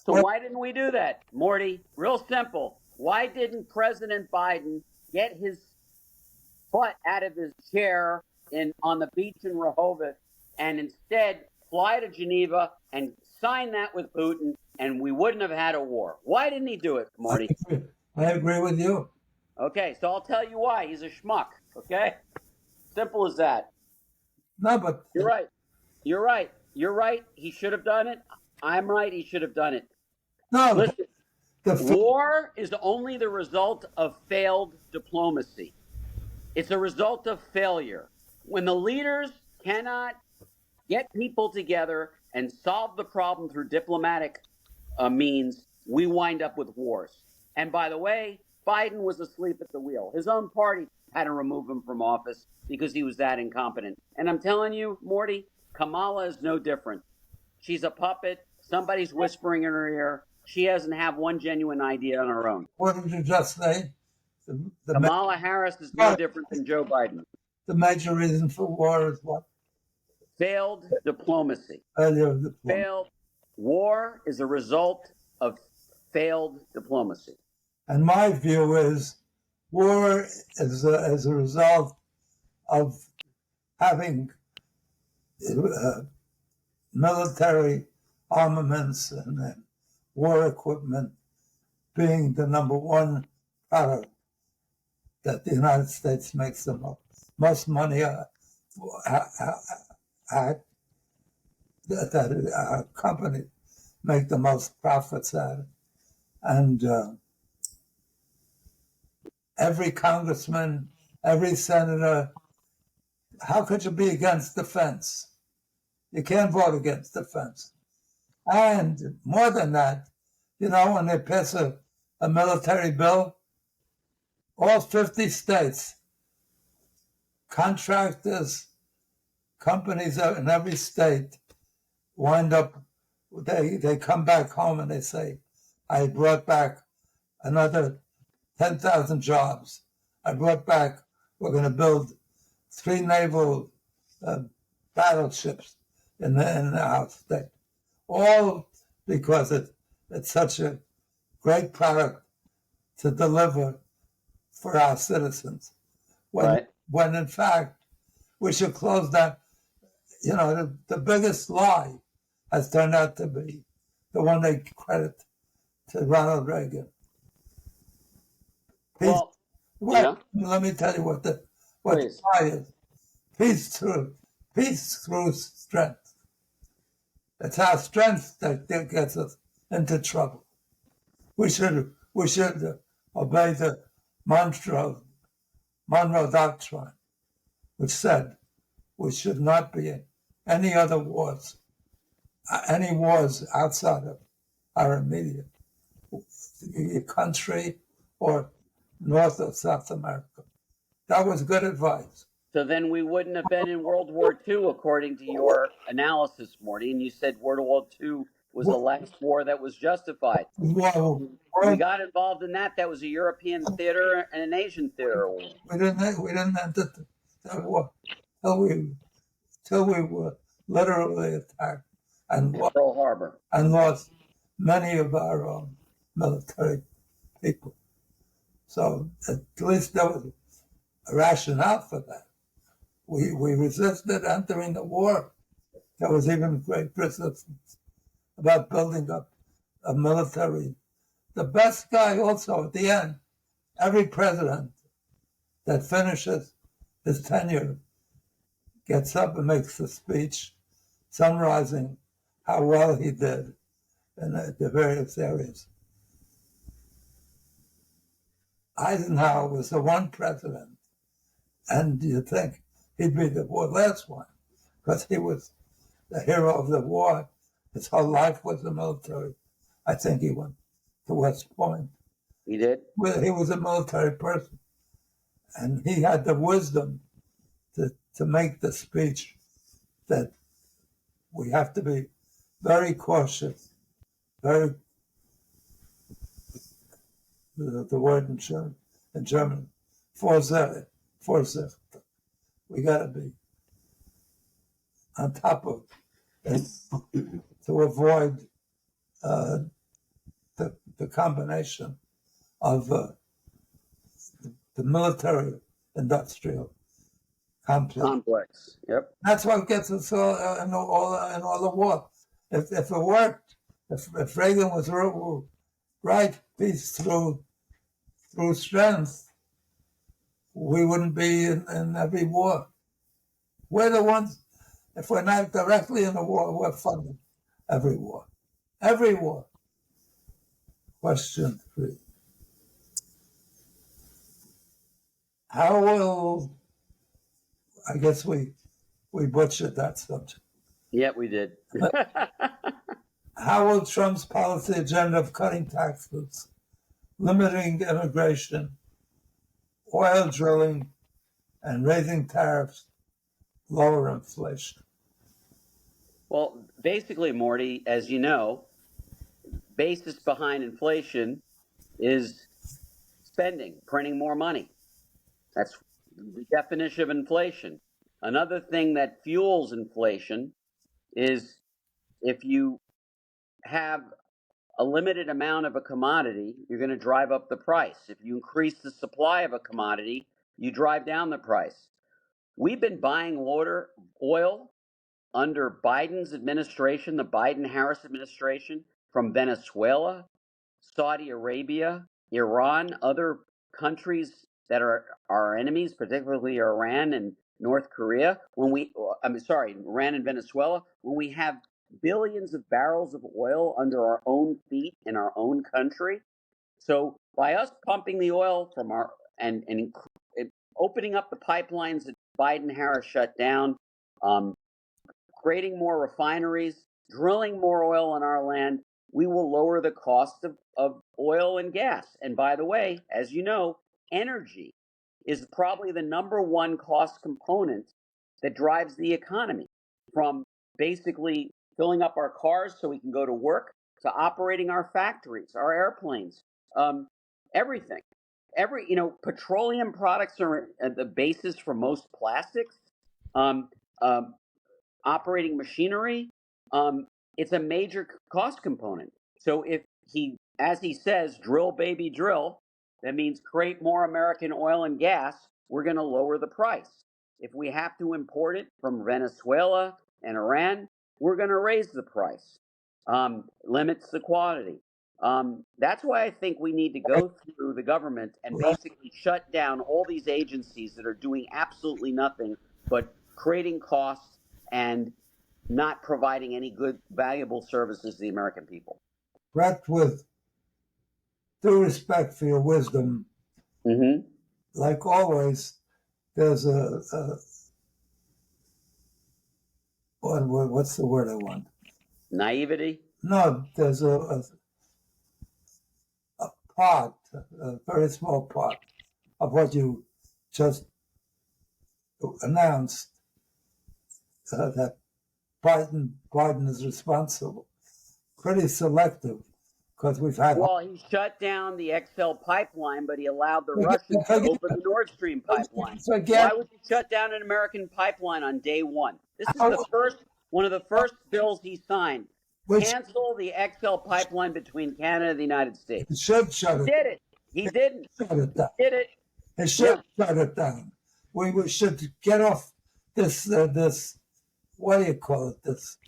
So why didn't we do that, Morty? Real simple. Why didn't President Biden get his butt out of his chair on the beach in Rehoboth and instead fly to Geneva and sign that with Putin, and we wouldn't have had a war? Why didn't he do it, Morty? I agree with you. Okay, so I'll tell you why. He's a schmuck, okay? Simple as that. No, but You're right. You're right. You're right. He should have done it. I'm right. He should have done it. no, Listen, war is only the result of failed diplomacy. It's a result of failure. When the leaders cannot get people together and solve the problem through diplomatic means, we wind up with wars. And by the way, Biden was asleep at the wheel. His own party had to remove him from office because he was that incompetent. And I'm telling you, Morty, Kamala is no different. She's a puppet. Somebody's whispering in her ear. She doesn't have one genuine idea on her own. what did you just say? Kamala Harris is no different than Joe Biden. The major reason for war is what? Failed diplomacy. Failure of diplomacy. Failed. War is a result of failed diplomacy. And my view is war is a result of having military armaments and war equipment being the number one product that the United States makes the most money at, that our company make the most profits at. And every congressman, every senator, how could you be against defense? You can't vote against defense. And more than that, you know, when they pass a military bill, all 50 states, contractors, companies in every state wind up, they come back home and they say, I brought back another 10,000 jobs. I brought back, we're going to build 3 naval battleships in our state. All because it's such a great product to deliver for our citizens. When in fact, we should close that. You know, the biggest lie has turned out to be the one they credit to Ronald Reagan. Let me tell you what the lie is. Peace through strength. It's our strength that gets us into trouble. We should obey the mantra, Monroe Doctrine, which said we should not be in any other wars, outside of our immediate country or North or South America. That was good advice. So then we wouldn't have been in World War II, according to your analysis, Morty. And you said World War II was the last war that was justified. Well, We got involved in that. That was a European theater and an Asian theater war. we didn't enter that war till we were literally attacked and Pearl Harbor. lost many of our own military people. So at least there was a rationale for that. We resisted entering the war. There was even great resistance about building up a military. The best guy also at the end, every president that finishes his tenure gets up and makes a speech summarizing how well he did in the various areas. Eisenhower was the one president, and you'd think he'd be the last one, because he was the hero of the war. His whole life was the military. I think he went to West Point. He did? Well, he was a military person, and he had the wisdom to make the speech that we have to be very cautious, very, the word in German, Vorsicht. We got to be on top of it to avoid the combination of the military industrial complex. Yep. That's what gets us in all the war. If it worked, if Reagan was right, peace through strength, we wouldn't be in every war. We're the ones, if we're not directly in the war, we're funding every war. Every war. Question 3. How will, I guess we butchered that subject. Yeah, we did. How will Trump's policy agenda of cutting taxes, limiting immigration, oil drilling, and raising tariffs lower inflation? Well, basically, Morty, as you know, basis behind inflation is spending, printing more money. That's the definition of inflation. Another thing that fuels inflation is if you have a limited amount of a commodity, you're going to drive up the price. If you increase the supply of a commodity, you drive down the price. We've been buying oil under Biden's administration, the Biden-Harris administration, from Venezuela, Saudi Arabia, Iran, other countries that are our enemies, particularly Iran and North Korea. Iran and Venezuela, when we have billions of barrels of oil under our own feet in our own country. So by us pumping the oil from our and opening up the pipelines that Biden-Harris shut down, creating more refineries, drilling more oil on our land, we will lower the cost of oil and gas. And by the way, as you know, energy is probably the number one cost component that drives the economy, from basically filling up our cars so we can go to work, to operating our factories, our airplanes, everything. Petroleum products are the basis for most plastics. Operating machinery, it's a major cost component. So if he, as he says, drill baby drill, that means create more American oil and gas, we're going to lower the price. If we have to import it from Venezuela and Iran, we're going to raise the price. Limits the quantity. That's why I think we need to go through the government and basically shut down all these agencies that are doing absolutely nothing but creating costs and not providing any good, valuable services to the American people. Brett, with due respect for your wisdom, like always, there's what's the word I want? Naivety? No, there's a part, a very small part of what you just announced that Biden is responsible. Pretty selective, because we've had. Well, he shut down the XL pipeline, but he allowed the Russians to open the Nord Stream pipeline. Why would you shut down an American pipeline on day one? This is one of the first bills he signed. Cancel the XL pipeline between Canada and the United States. He should shut it. He did it. He didn't. Shut it down. He did it. He should shut it down. We should get off this what do you call it? This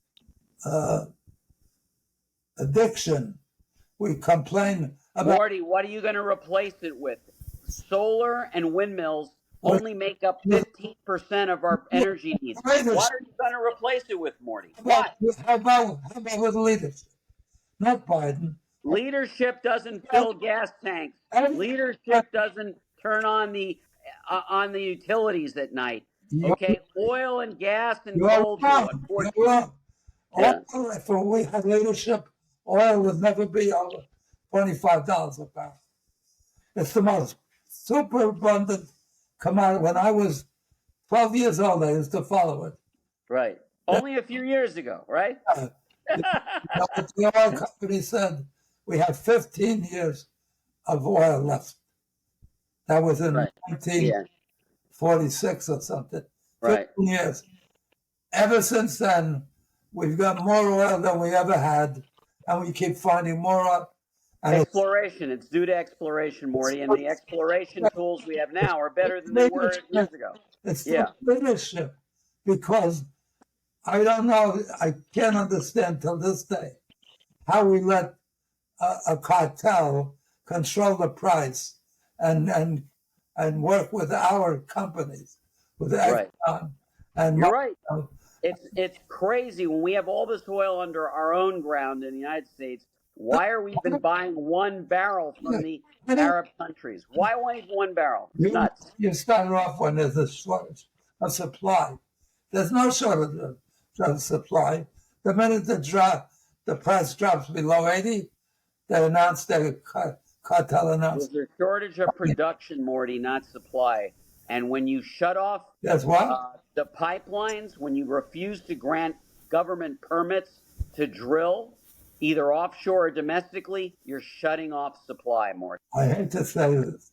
addiction. We complain about. Morty, what are you going to replace it with? Solar and windmills only make up 15% of our energy needs. What are you going to replace it with, Morty? What? How about with leadership? Not Biden. Leadership doesn't fill gas tanks. Leadership doesn't turn on the utilities at night. Okay, oil and gas and gold. If we had leadership, oil would never be over $25 a barrel. It's the most super abundant commodity. When I was 12 years old, I used to follow it. Right. Only a few years ago, right? The oil company said we have 15 years of oil left. That was in 1946 or something. Right. 15 years. Ever since then, we've got more oil than we ever had, and we keep finding more oil. Exploration. It's due to exploration, Morty, and the exploration tools we have now are better than they were years ago. It's leadership, because I don't know, I can't understand till this day how we let a cartel control the price and work with our companies, with Exxon. And you're right. It's crazy when we have all this oil under our own ground in the United States. Why are we even buying one barrel from the Arab countries? Why only one barrel? It's nuts. You start off when there's a shortage of supply. There's no shortage of supply. The minute the price drops below 80, they announce their cartel announcement. There's a shortage of production, Morty, not supply. And when you shut off the pipelines, when you refuse to grant government permits to drill, either offshore or domestically, you're shutting off supply, Morty. I hate to say this,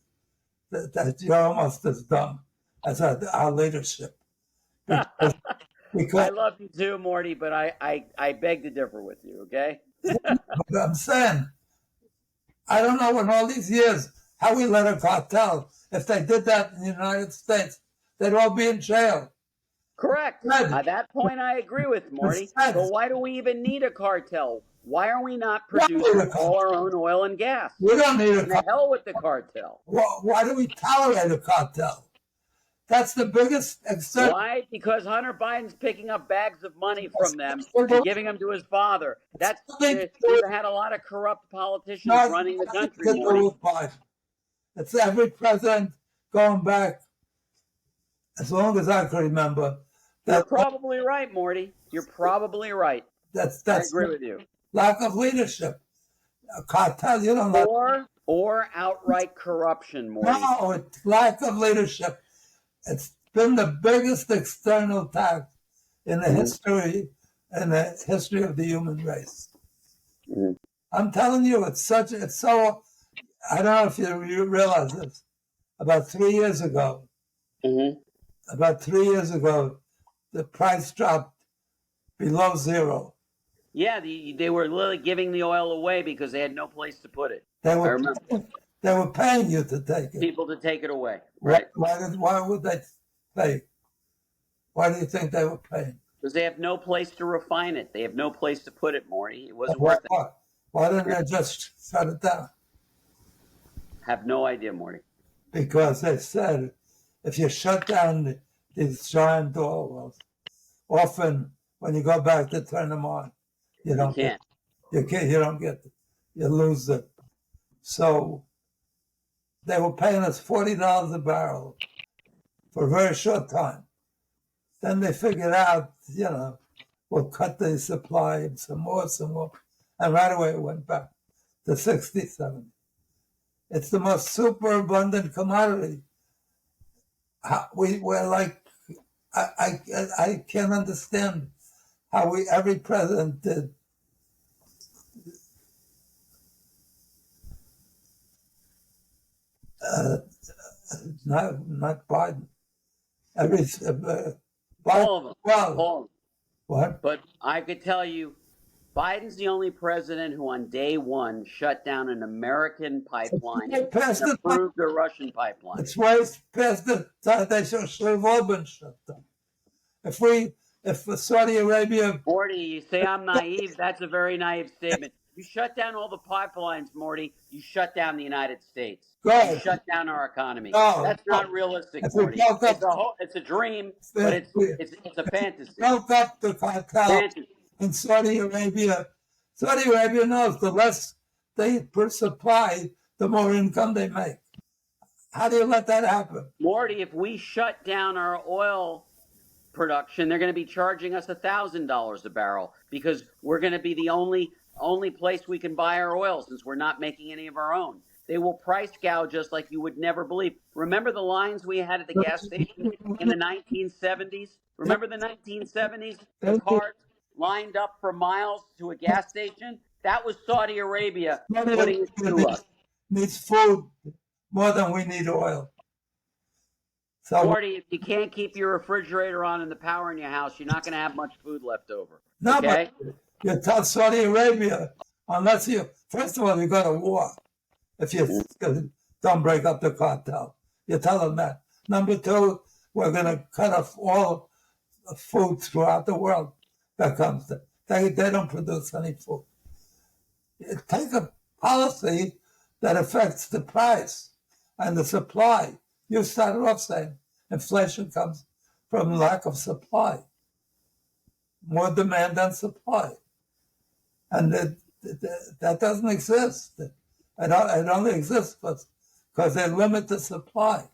that you're almost as dumb as our leadership. Because I love you too, Morty, but I beg to differ with you, okay? I'm saying, I don't know in all these years how we let a cartel. If they did that in the United States, they'd all be in jail. Correct. At that point, I agree with Morty. But why do we even need a cartel? Why are we not producing all our own oil and gas? We don't need a cartel. The hell with the cartel. Why do we tolerate a cartel? That's the biggest extent. Why? Because Hunter Biden's picking up bags of money from them and giving them to his father. We've had a lot of corrupt politicians running the country, Morty. It's every president going back, as long as I can remember. You're probably right, Morty. You're probably right. I agree with you. Lack of leadership. A cartel, you don't know. Or outright corruption, Morty. No, it's lack of leadership. It's been the biggest external tax in the history of the human race. Mm-hmm. I'm telling you, it's so. I don't know if you realize this. About 3 years ago, the price dropped below zero. Yeah, they were literally giving the oil away because they had no place to put it. They were paying you to take it. People to take it away. Right. Why would they pay? Why do you think they were paying? Because they have no place to refine it. They have no place to put it, Morty. It wasn't worth it. Why didn't they just shut it down? Have no idea, Morty. Because they said if you shut down these giant oil wells, often when you go back to turn them on, you don't get you lose it. So they were paying us $40 a barrel for a very short time. Then they figured out, we'll cut the supply and some more. And right away it went back to 60, 70. It's the most super abundant commodity. We're like I can't understand how every president did. Not Biden. Every Biden. All of them. Well, All of them. what? But I could tell you, Biden's the only president who on day one shut down an American pipeline and approved a Russian pipeline. It's why it's past the time they should have all been shut down. If Saudi Arabia... Morty, you say I'm naive. That's a very naive statement. You shut down all the pipelines, Morty. You shut down the United States. You shut down our economy. No, that's not realistic, Morty. It's a dream, but it's a fantasy. Broke up the cartel in Saudi Arabia. Saudi Arabia knows the less they per supply, the more income they make. How do you let that happen? Morty, if we shut down our oil production, they're going to be charging us $1,000 a barrel because we're going to be the only place we can buy our oil since we're not making any of our own. They will price gouge us like you would never believe. Remember the lines we had at the gas station in the 1970s? Remember the 1970s? The cars lined up for miles to a gas station? That was Saudi Arabia putting it to us. Needs food more than we need oil. So, Morty, if you can't keep your refrigerator on and the power in your house, you're not going to have much food left over. No, okay? But you tell Saudi Arabia, unless you, first of all, you go to war. If you don't break up the cartel, you tell them that. Number two, we're going to cut off all food throughout the world that comes to. They don't produce any food. You take a policy that affects the price and the supply. You started off saying inflation comes from lack of supply, more demand than supply. And that doesn't exist. It only exists because they limit the supply.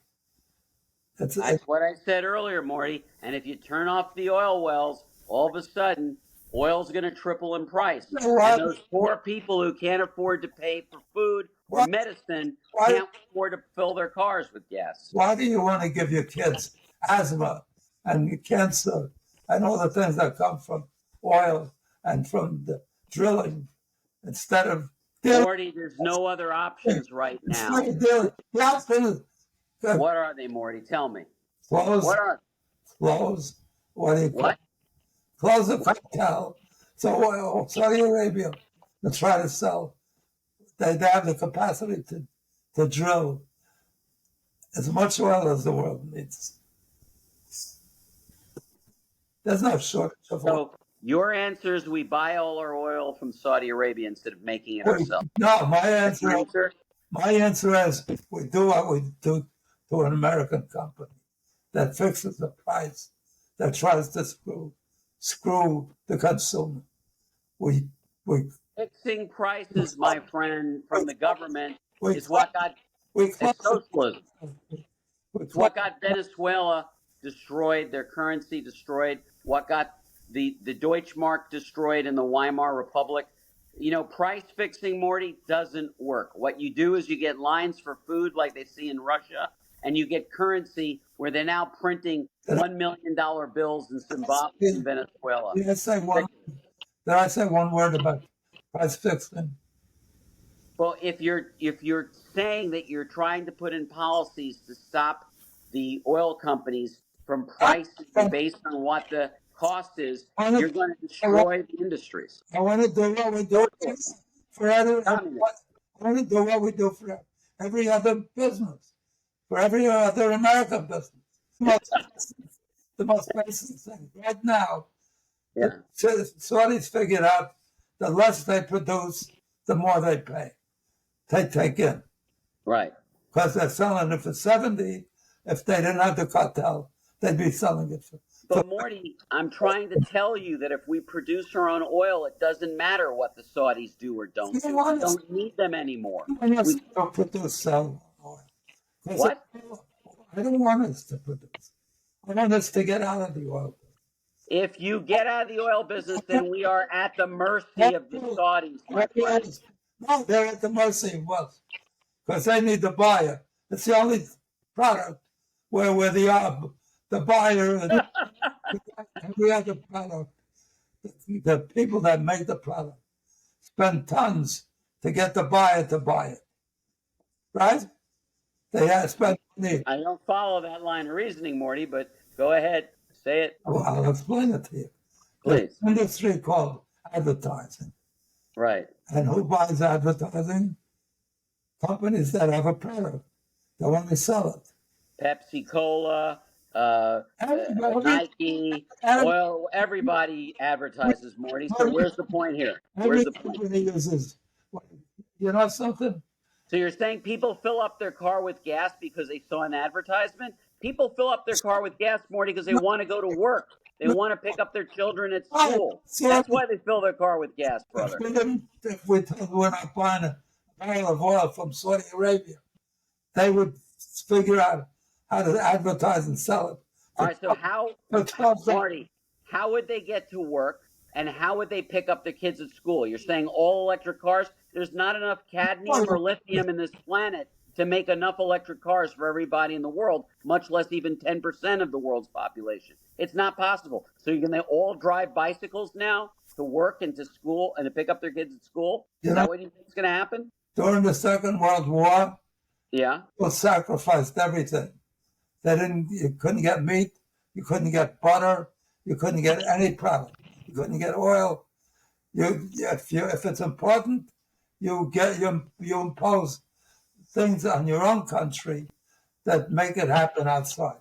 That's what I said earlier, Morty. And if you turn off the oil wells, all of a sudden, oil's going to triple in price. And those poor people who can't afford to pay for food or medicine can't afford to fill their cars with gas. Why do you want to give your kids asthma and cancer and all the things that come from oil and from the drilling instead of... Morty, there's no other options right now. What are they, Morty? Tell me. Close. What are close? What do you call? Close the cartel. So Saudi Arabia will try to sell. They have the capacity to drill as much oil as the world needs. There's no shortage of oil. So your answer is we buy all our oil from Saudi Arabia instead of making it ourselves. No, my answer is we do what we do to an American company that fixes the price, that tries to screw the consumer. Fixing prices, my friend, from the government is what got socialism. It's what got Venezuela destroyed, their currency destroyed, what got the Deutschmark destroyed in the Weimar Republic. You know, price fixing, Morty, doesn't work. What you do is you get lines for food like they see in Russia, and you get currency where they're now printing $1 million bills in Zimbabwe and Venezuela. Did I say one word about price fixing? Well, if you're saying that you're trying to put in policies to stop the oil companies from pricing based on what the cost is, you're going to destroy the industries. I want to do what we do for every other business, for every other American business. The most basic thing right now. Yeah. Saudis figured out the less they produce, the more they pay. They take in. Right. Because they're selling it for 70. If they didn't have the cartel, they'd be selling it for... But Morty, I'm trying to tell you that if we produce our own oil, it doesn't matter what the Saudis do or don't do. We don't need them anymore. We don't produce oil. What? I don't want us to produce. I want us to get out of the oil business. If you get out of the oil business, then we are at the mercy of the Saudis. No, they're at the mercy of us. Because they need to buy it. It's the only product where the the buyer, and every other product. The people that make the product spend tons to get the buyer to buy it, right? They have spent money. I don't follow that line of reasoning, Morty, but go ahead. Say it. Well, I'll explain it to you. Please. There's an industry called advertising. Right. And who buys advertising? Companies that have a product. They want to sell it. Pepsi Cola, Everybody, Nike, oil, everybody advertises, Morty. So where's the point here? Where's every the point? company uses, you know something? So you're saying people fill up their car with gas because they saw an advertisement? People fill up their car with gas, Morty, because they want to go to work. They want to pick up their children at school. That's why they fill their car with gas, brother. If we're not buying a barrel of oil from Saudi Arabia, they would figure out how to advertise and sell it. All right, so Marty, how would they get to work and how would they pick up their kids at school? You're saying all electric cars? There's not enough cadmium or lithium in this planet to make enough electric cars for everybody in the world, much less even 10% of the world's population. It's not possible. So you're going to all drive bicycles now to work and to school and to pick up their kids at school? Is that what you think is going to happen? During the Second World War, yeah, people sacrificed everything. You couldn't get meat, you couldn't get butter, you couldn't get any product, you couldn't get oil. If it's important, you impose things on your own country that make it happen outside.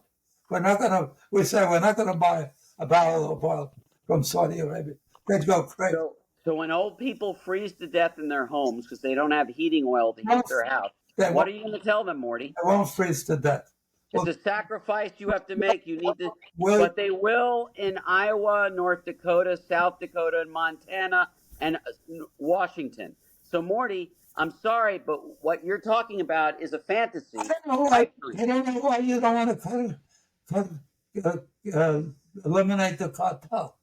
We say we're not gonna buy a barrel of oil from Saudi Arabia. They'd go crazy. So when old people freeze to death in their homes because they don't have heating oil to heat their house, what are you going to tell them, Morty? They won't freeze to death. It's a sacrifice you have to make. You need to, but they will in Iowa, North Dakota, South Dakota, and Montana, and Washington. So, Morty, I'm sorry, but what you're talking about is a fantasy. I don't know why you don't want to eliminate the cartel.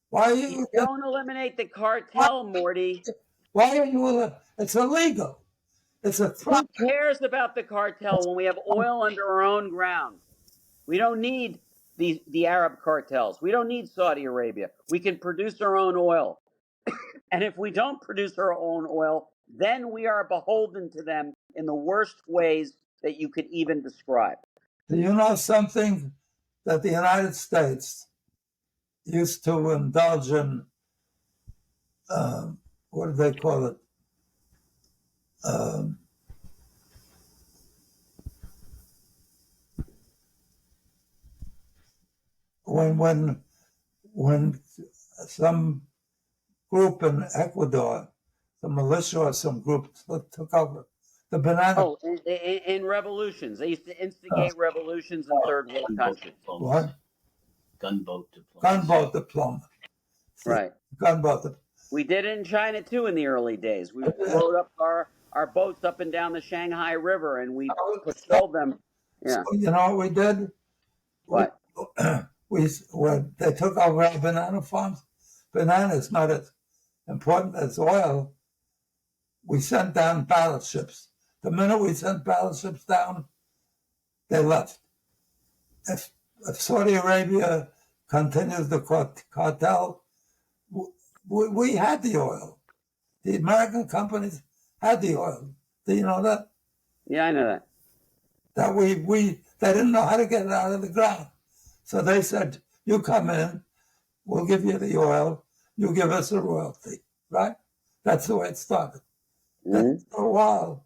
Why are you don't eliminate the cartel, Morty? Why are you? It's illegal. It's a threat. Who cares about the cartel when we have oil under our own ground? We don't need the Arab cartels. We don't need Saudi Arabia. We can produce our own oil. And if we don't produce our own oil, then we are beholden to them in the worst ways that you could even describe. Do you know something that the United States used to indulge in? What do they call it? When some group in Ecuador, the militia or some group took over the banana. Oh, in revolutions. They used to instigate revolutions in third world countries. What? Gunboat diplomacy. Gunboat diploma. Right. Gunboat diploma. We did it in China, too, in the early days. We rode up our boats up and down the Shanghai River, and we patrolled them. Yeah. So, you know what we did? What? When they took over our banana farms, banana is not as important as oil. We sent down battleships. The minute we sent battleships down, they left. If Saudi Arabia continues the cartel, we had the oil. The American companies had the oil. Do you know that? Yeah, I know that. That they didn't know how to get it out of the ground. So they said, you come in, we'll give you the oil, you give us a royalty, right? That's the way it started. Mm-hmm. For a while,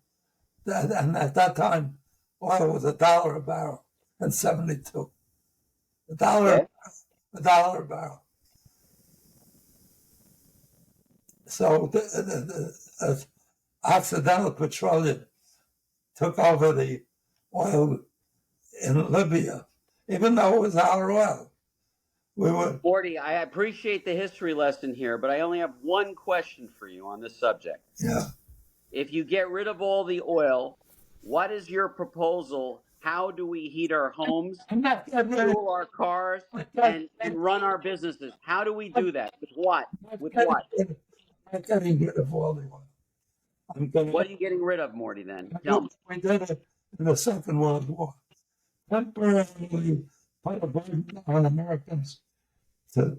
and at that time, oil was $1 a barrel in 72. $1 a barrel. So the Occidental Petroleum took over the oil in Libya, even though it was our oil. Morty, I appreciate the history lesson here, but I only have one question for you on this subject. Yeah. If you get rid of all the oil, what is your proposal? How do we heat our homes, fuel our cars, and run our businesses? How do we do that? With what? With what? I'm getting rid of all the oil. What are you getting rid of, Morty, then? Tell me. We did it in the Second World War. Temporarily put a burden on Americans to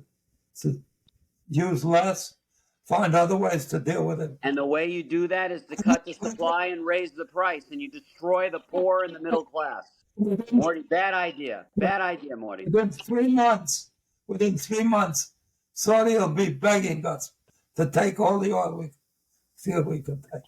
use less, find other ways to deal with it. And the way you do that is to cut the supply and raise the price, and you destroy the poor and the middle class. Morty, bad idea. Bad idea, Morty. Within 3 months, Saudi will be begging us to take all the oil we feel we can take.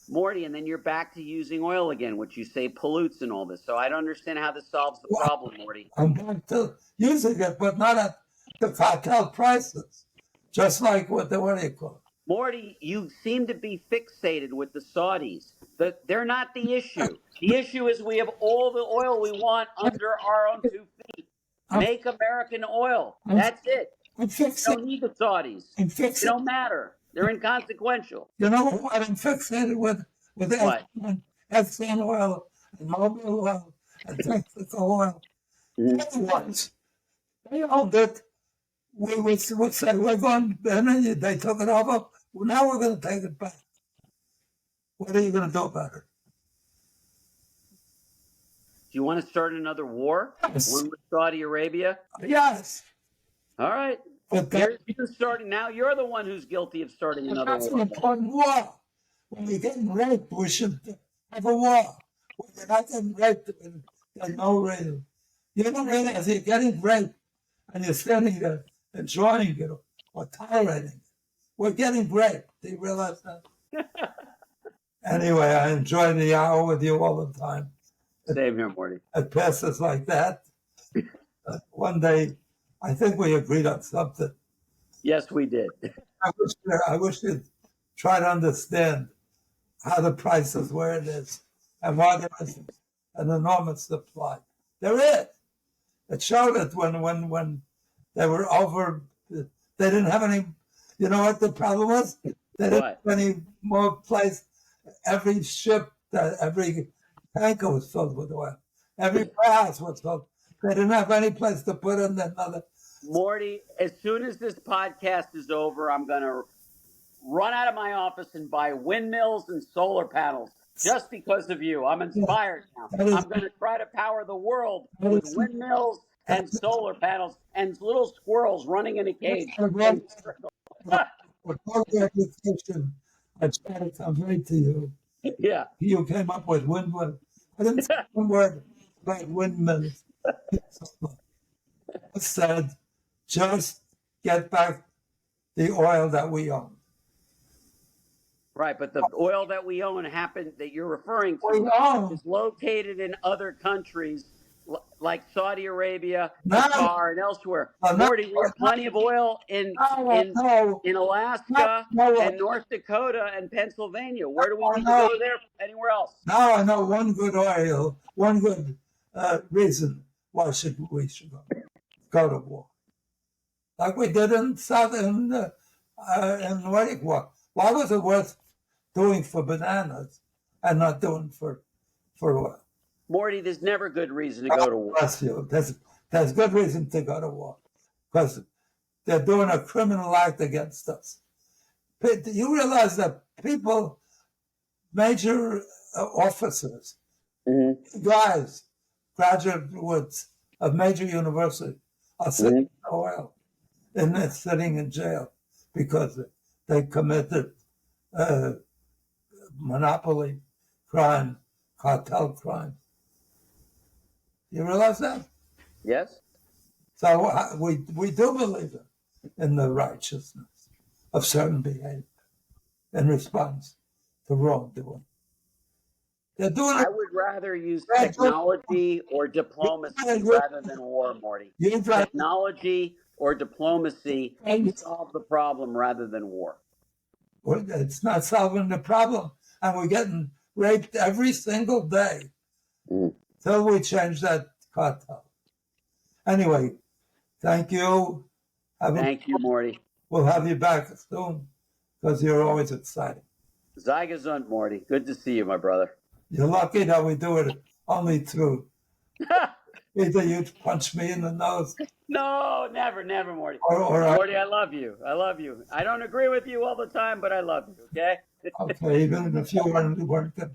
Morty, and then you're back to using oil again, which you say pollutes and all this. So I don't understand how this solves the problem, Morty. I'm back to using it, but not at the cartel prices, just like what do you call it? Morty, you seem to be fixated with the Saudis. They're not the issue. The issue is we have all the oil we want under our own 2 feet. Make American oil. That's it. I'm You don't need the Saudis. I'm They fixated. don't matter. They're inconsequential. You know what I'm fixated with What? Exxon oil and Mobil oil and Texaco oil. They're the ones. They owned it. We would say we're going, and then they took it over. Well, now we're going to take it back. What are you going to do about it? Do you want to start another war? Yes. One with Saudi Arabia? Yes. All right. But that, You're starting now. You're the one who's guilty of starting another that's an war. important war. When we're getting raped, we should have a war. When you're not getting raped, there's no reason. You don't realize you're getting raped and you're standing there enjoying it or tolerating it. We're getting raped. Do you realize that? Anyway, I enjoy the hour with you all the time. Same here, Morty. It passes like that. One day, I think we agreed on something. Yes, we did. I wish you'd try to understand how the price is where it is and why there is an enormous supply. There is. It showed it when they were over. They didn't have any. You know what the problem was? They didn't have any more place. Every ship, every tanker was filled with oil. Every warehouse was filled. They didn't have any place to put in another. Morty, as soon as this podcast is over, I'm going to run out of my office and buy windmills and solar panels just because of you. I'm inspired now. I'm going to try to power the world with windmills and solar panels and little squirrels running in a cage. With all the education, I try to convey to you. Yeah. You came up with windmill. I didn't say one word about windmills. I said, just get back the oil that we own. Right, but the oil that we own that you're referring to is located in other countries like Saudi Arabia, Qatar, and elsewhere. Morty, we have plenty of oil in Alaska and North Dakota and Pennsylvania. Where do we need to go there? Anywhere else? Now I know one good reason why we should go to war. Like we did in war. Why was it worth doing for bananas and not doing for oil? Morty, there's never good reason to go to war. Bless you. There's good reason to go to war because they're doing a criminal act against us. You realize that people, major officers, guys, graduates of major universities are sitting in oil and they're sitting in jail because they committed monopoly crime, cartel crime. You realize that? Yes. So we do believe in the righteousness of certain behavior in response to wrongdoing. They're doing it. I would rather use technology or diplomacy rather than war, Morty. Technology or diplomacy solve the problem rather than war. It's not solving the problem. And we're getting raped every single day till we change that cartel. Anyway, thank you. Thank you, Morty. We'll have you back soon because you're always exciting. Sei gesund, Morty. Good to see you, my brother. You're lucky that we do it only through. Either you punch me in the nose. No, never, Morty. Or Morty, I love you. I love you. I don't agree with you all the time, but I love you, okay? Okay, even if you weren't going to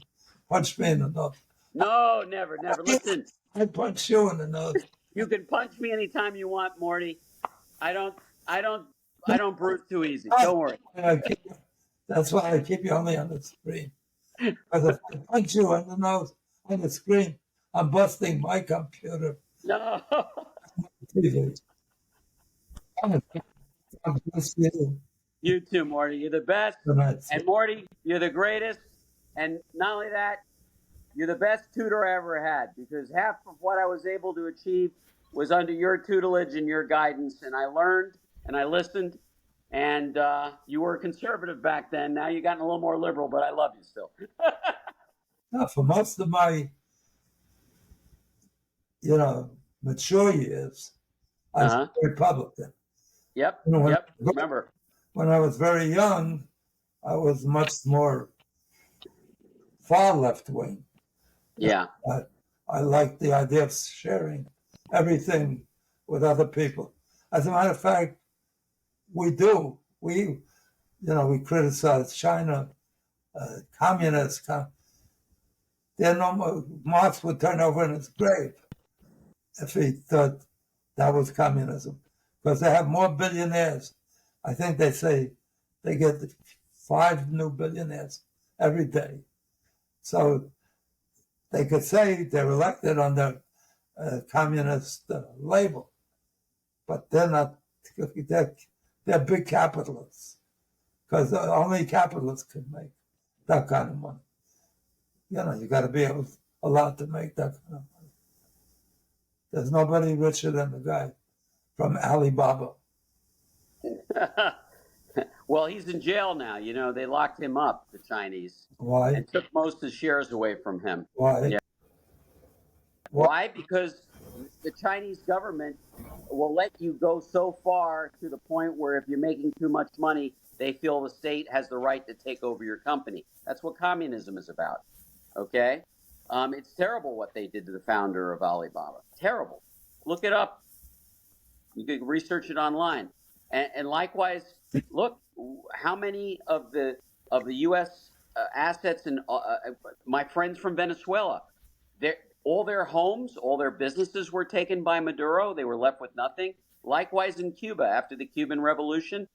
punch me in the nose. No, never. Listen. I'd punch you in the nose. You can punch me anytime you want, Morty. I don't. I don't. I don't bruise too easy. Don't worry. That's why I keep you only on the screen. Because if I punch you on the nose on the screen, I'm busting my computer. No. TV. I'm bless you. You too, Morty. You're the best. Good night. And Morty, you're the greatest. And not only that, you're the best tutor I ever had, because half of what I was able to achieve was under your tutelage and your guidance. And I learned and I listened. And you were conservative back then. Now you've gotten a little more liberal, but I love you still. Now, for most of my, mature years, I was a Republican. Yep. Remember. When I was very young, I was much more far left wing. Yeah. I liked the idea of sharing everything with other people. As a matter of fact, we do. We criticize China, communists. Marx would turn over in his grave if he thought that was communism, because they have more billionaires. I think they say they get 5 new billionaires every day. So they could say they're elected under communist label, but they're not. They're big capitalists, because only capitalists can make that kind of money. You got to be allowed to make that kind of money. There's nobody richer than the guy from Alibaba. Well, he's in jail now. They locked him up, the Chinese. Why? And took most of the shares away from him. Why? Yeah. Why? Because the Chinese government will let you go so far to the point where if you're making too much money, they feel the state has the right to take over your company. That's what communism is about. Okay? It's terrible what they did to the founder of Alibaba. Terrible. Look it up. You can research it online. And likewise, look how many of the U.S. Assets and my friends from Venezuela, all their homes, all their businesses were taken by Maduro. They were left with nothing. Likewise in Cuba, after the Cuban Revolution,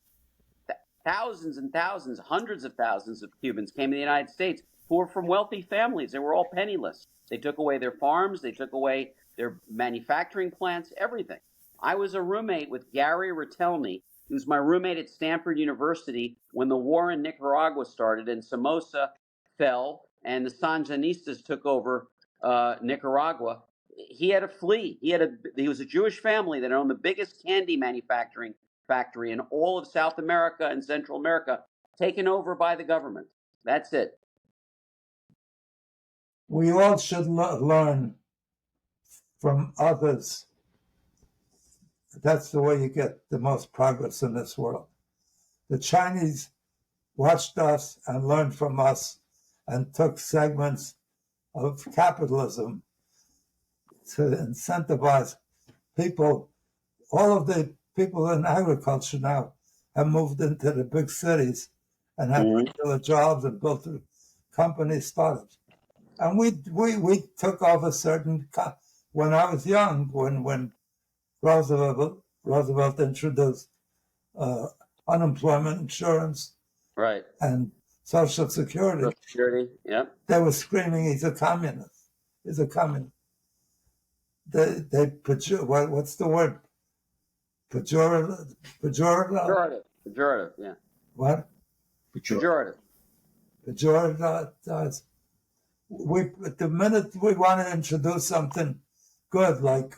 thousands and thousands, hundreds of thousands of Cubans came to the United States who were from wealthy families. They were all penniless. They took away their farms. They took away their manufacturing plants, everything. I was a roommate with Gary Ratelny, who's my roommate at Stanford University when the war in Nicaragua started and Somoza fell and the Sandinistas took over Nicaragua. He had to flee. He was a Jewish family that owned the biggest candy manufacturing factory in all of South America and Central America, taken over by the government. That's it. We all should learn from others. That's the way you get the most progress in this world. The Chinese watched us and learned from us and took segments of capitalism to incentivize people. All of the people in agriculture now have moved into the big cities and have regular jobs and built companies, started. And we took over certain. When I was young, when Roosevelt introduced unemployment insurance, right, and Social Security. Social Security, yep. They were screaming, "He's a communist! He's a communist!" What's the word? Pejorative. Pejorative, yeah. What? Pejorative. Pejorative. The minute we want to introduce something good, like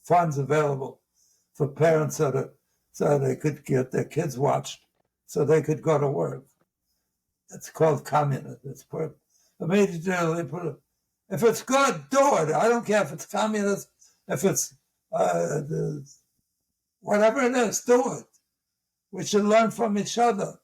funds available for parents so they could get their kids watched, so they could go to work. It's called communism. It's immediately put it. If it's good, do it. I don't care if it's communist, if it's whatever it is, do it. We should learn from each other.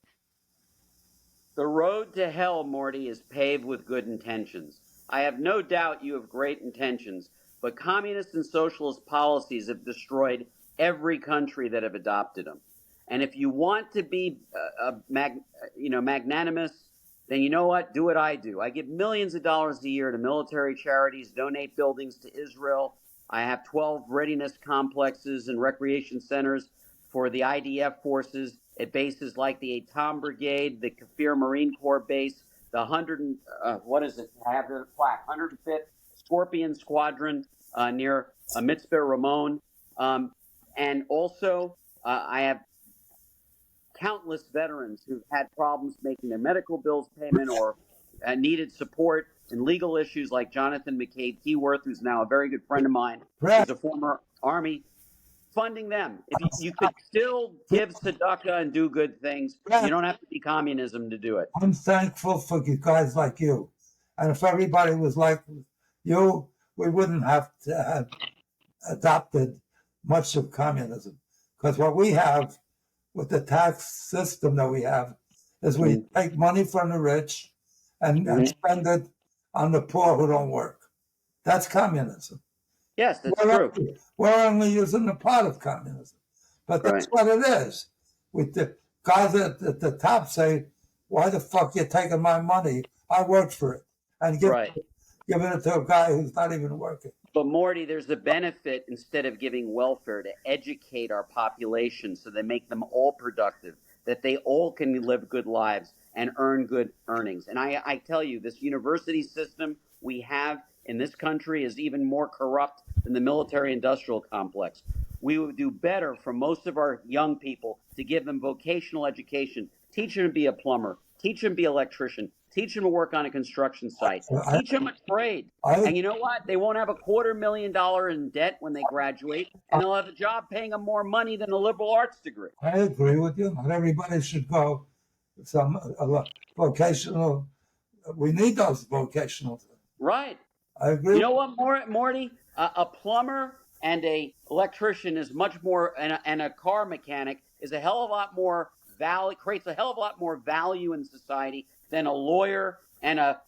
The road to hell, Morty, is paved with good intentions. I have no doubt you have great intentions, but communist and socialist policies have destroyed every country that have adopted them. And if you want to be magnanimous then you know what? Do what I do. I give millions of dollars a year to military charities, donate buildings to Israel. I have 12 readiness complexes and recreation centers for the IDF forces at bases like the Eitam Brigade, the Kafir Marine Corps base, the 100, what is it? I have the plaque, 105th Scorpion Squadron near Mitzvah Ramon. And also, I have countless veterans who've had problems making their medical bills payment or needed support in legal issues, like Jonathan McCabe Keyworth, who's now a very good friend of mine, Brett, who's a former Army, funding them. If you could still give tzedakah and do good things, you Brett, don't have to be communism to do it. I'm thankful for guys like you. And if everybody was like you, we wouldn't have to have adopted much of communism. Because what we have with the tax system that we have is we take money from the rich and spend it on the poor who don't work. That's communism. Yes, that's true. We're only using the part of communism. But that's what it is. With the guys at the top say, why the fuck you taking my money? I worked for it. And giving it to a guy who's not even working. But Morty, there's a benefit instead of giving welfare to educate our population so they make them all productive, that they all can live good lives and earn good earnings. And I tell you, this university system we have in this country is even more corrupt than the military-industrial complex. We would do better for most of our young people to give them vocational education, teach them to be a plumber, teach them to be an electrician, teach them to work on a construction site, teach them a trade. And you know what? They won't have $250,000 in debt when they graduate, and they'll have a job paying them more money than a liberal arts degree. I agree with you. Not everybody should go some vocational. We need those vocational. Right. I agree. You know what, Morty? A plumber and a electrician is much more, and a car mechanic is a hell of a lot more value, creates a hell of a lot more value in society than a lawyer and a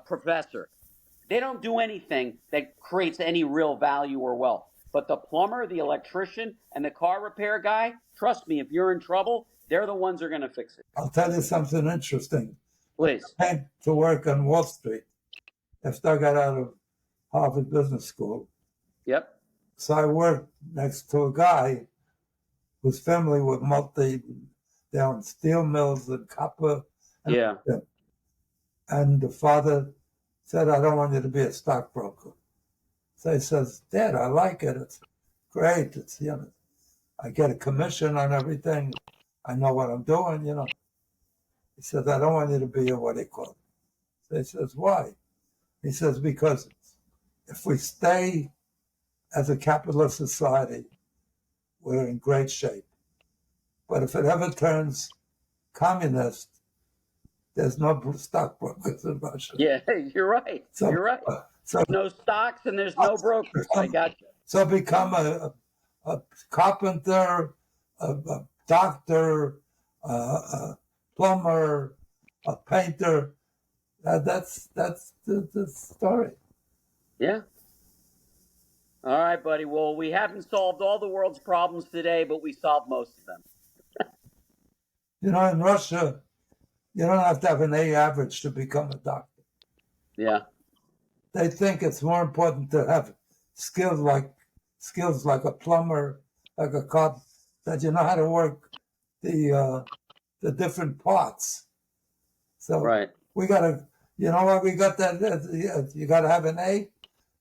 professor. They don't do anything that creates any real value or wealth. But the plumber, the electrician, and the car repair guy, trust me, if you're in trouble, they're the ones who are going to fix it. I'll tell you something interesting. Please. I came to work on Wall Street after I got out of Harvard Business School. Yep. So I worked next to a guy whose family were down steel mills and copper. And And the father said, I don't want you to be a stockbroker. So he says, Dad, I like it. It's great. It's, I get a commission on everything. I know what I'm doing, He says, I don't want you to be what he called. So he says, why? He says, because if we stay as a capitalist society, we're in great shape. But if it ever turns communist, there's no stockbrokers in Russia. Yeah, you're right. You're right. So no stocks and there's no brokers. I got you. So become a carpenter, a doctor, a plumber, a painter. That's the story. Yeah. All right, buddy. Well, we haven't solved all the world's problems today, but we solved most of them. In Russia, you don't have to have an A average to become a doctor. Yeah. They think it's more important to have skills like a plumber, like a cop, that you know how to work the different parts. So we gotta, you got that. You gotta have an A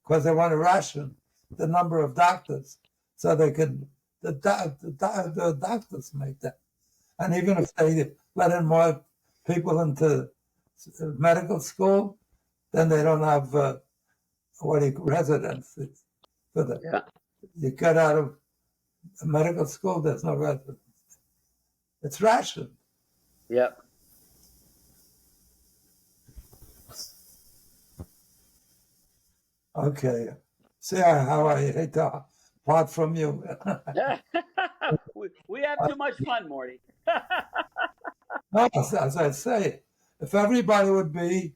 because they want to ration the number of doctors so they could the doctors make that. And even if they let in more people into medical school, then they don't have residency for them. Yeah. You get out of medical school, there's no residency. It's rationed. Yep. Okay. See how I hate to part from you. we have too much fun, Morty. No, as I say, if everybody would be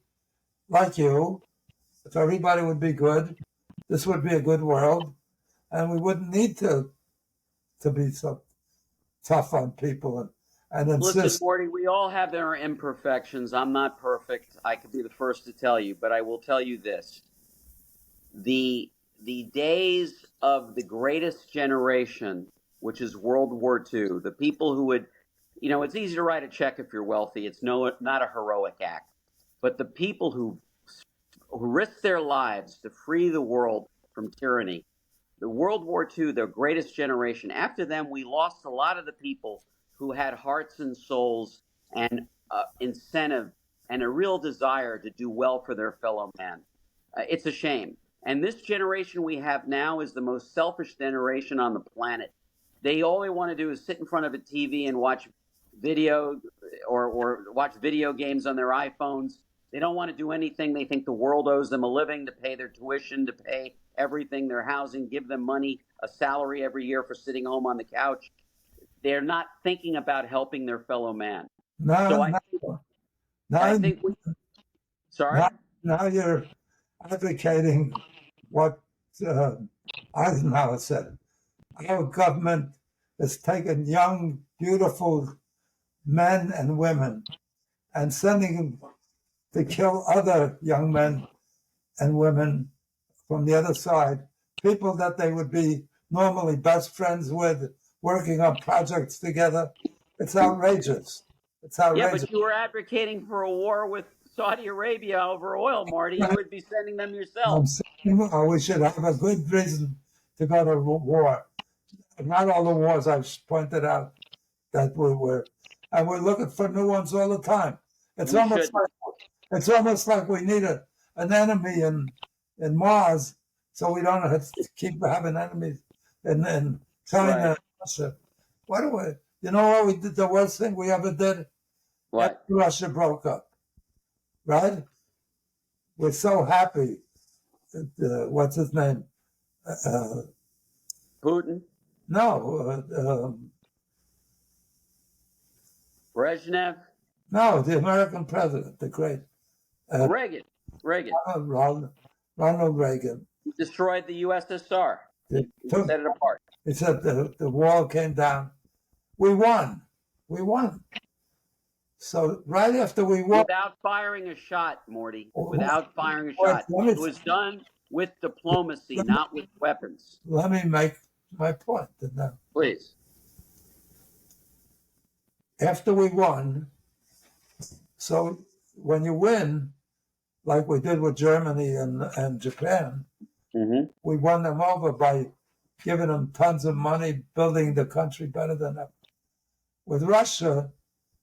like you, if everybody would be good, this would be a good world, and we wouldn't need to be so tough on people and Listen, insist. Morty, we all have our imperfections. I'm not perfect. I could be the first to tell you, but I will tell you this. The days of the greatest generation, which is World War II, the people who would, it's easy to write a check if you're wealthy. It's not a heroic act. But the people who risked their lives to free the world from tyranny, the World War II, the greatest generation. After them, we lost a lot of the people who had hearts and souls and incentive and a real desire to do well for their fellow man. It's a shame. And this generation we have now is the most selfish generation on the planet. All they want to do is sit in front of a TV and watch video or watch video games on their iPhones. They don't want to do anything. They think the world owes them a living, to pay their tuition, to pay everything, their housing, give them money, a salary every year for sitting home on the couch. They're not thinking about helping their fellow man. So I think sorry? Now you're advocating what Eisenhower said. Our government has taken young, beautiful men and women and sending them to kill other young men and women from the other side, people that they would be normally best friends with, working on projects together. It's outrageous. It's outrageous. Yeah, but you were advocating for a war with Saudi Arabia over oil, Marty. You would be sending them yourself. We should have a good reason to go to war. Not all the wars I've pointed out that we were, and we're looking for new ones all the time. It's almost like we need an enemy in Mars, so we don't have to keep having enemies in China and Russia. What do we? You know what we did? The worst thing we ever did? What? After Russia broke up, right? We're so happy. What's his name? Putin? No. Brezhnev? No, the American president, the great. Reagan. Ronald Reagan. He destroyed the USSR. He set it apart. He said the wall came down. We won. So right after we won. Without firing a shot, Morty. Without firing a shot. It was done with diplomacy, not with weapons. Let me make my point. Please. After we won, so when you win, like we did with Germany and Japan, we won them over by giving them tons of money, building the country better than ever. With Russia,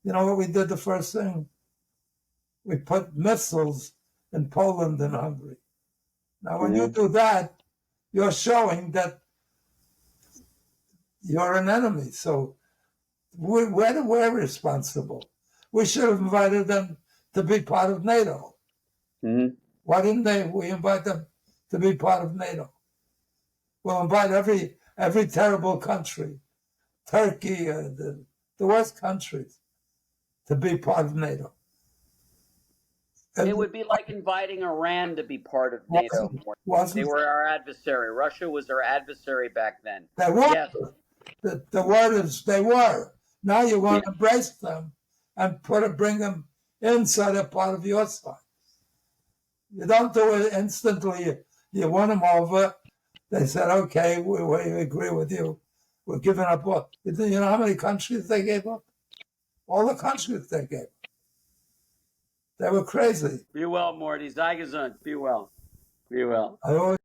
you know what we did the first thing? We put missiles in Poland and Hungary. Now, when you do that, you're showing that you're an enemy. So we're responsible. We should have invited them to be part of NATO. Why didn't we invite them to be part of NATO? We'll invite every terrible country, Turkey, the worst countries, to be part of NATO. It would be like inviting Iran to be part of NATO. They were our adversary. Russia was our adversary back then. They were. Yes. The word is they were. Now you want to embrace them and bring them inside a part of your side. You don't do it instantly. You won them over. They said, okay, we agree with you. We're giving up what? You know how many countries they gave up? All the countries they gave up. They were crazy. Be well, Morty. Sei gesund. Be well. Be well. I always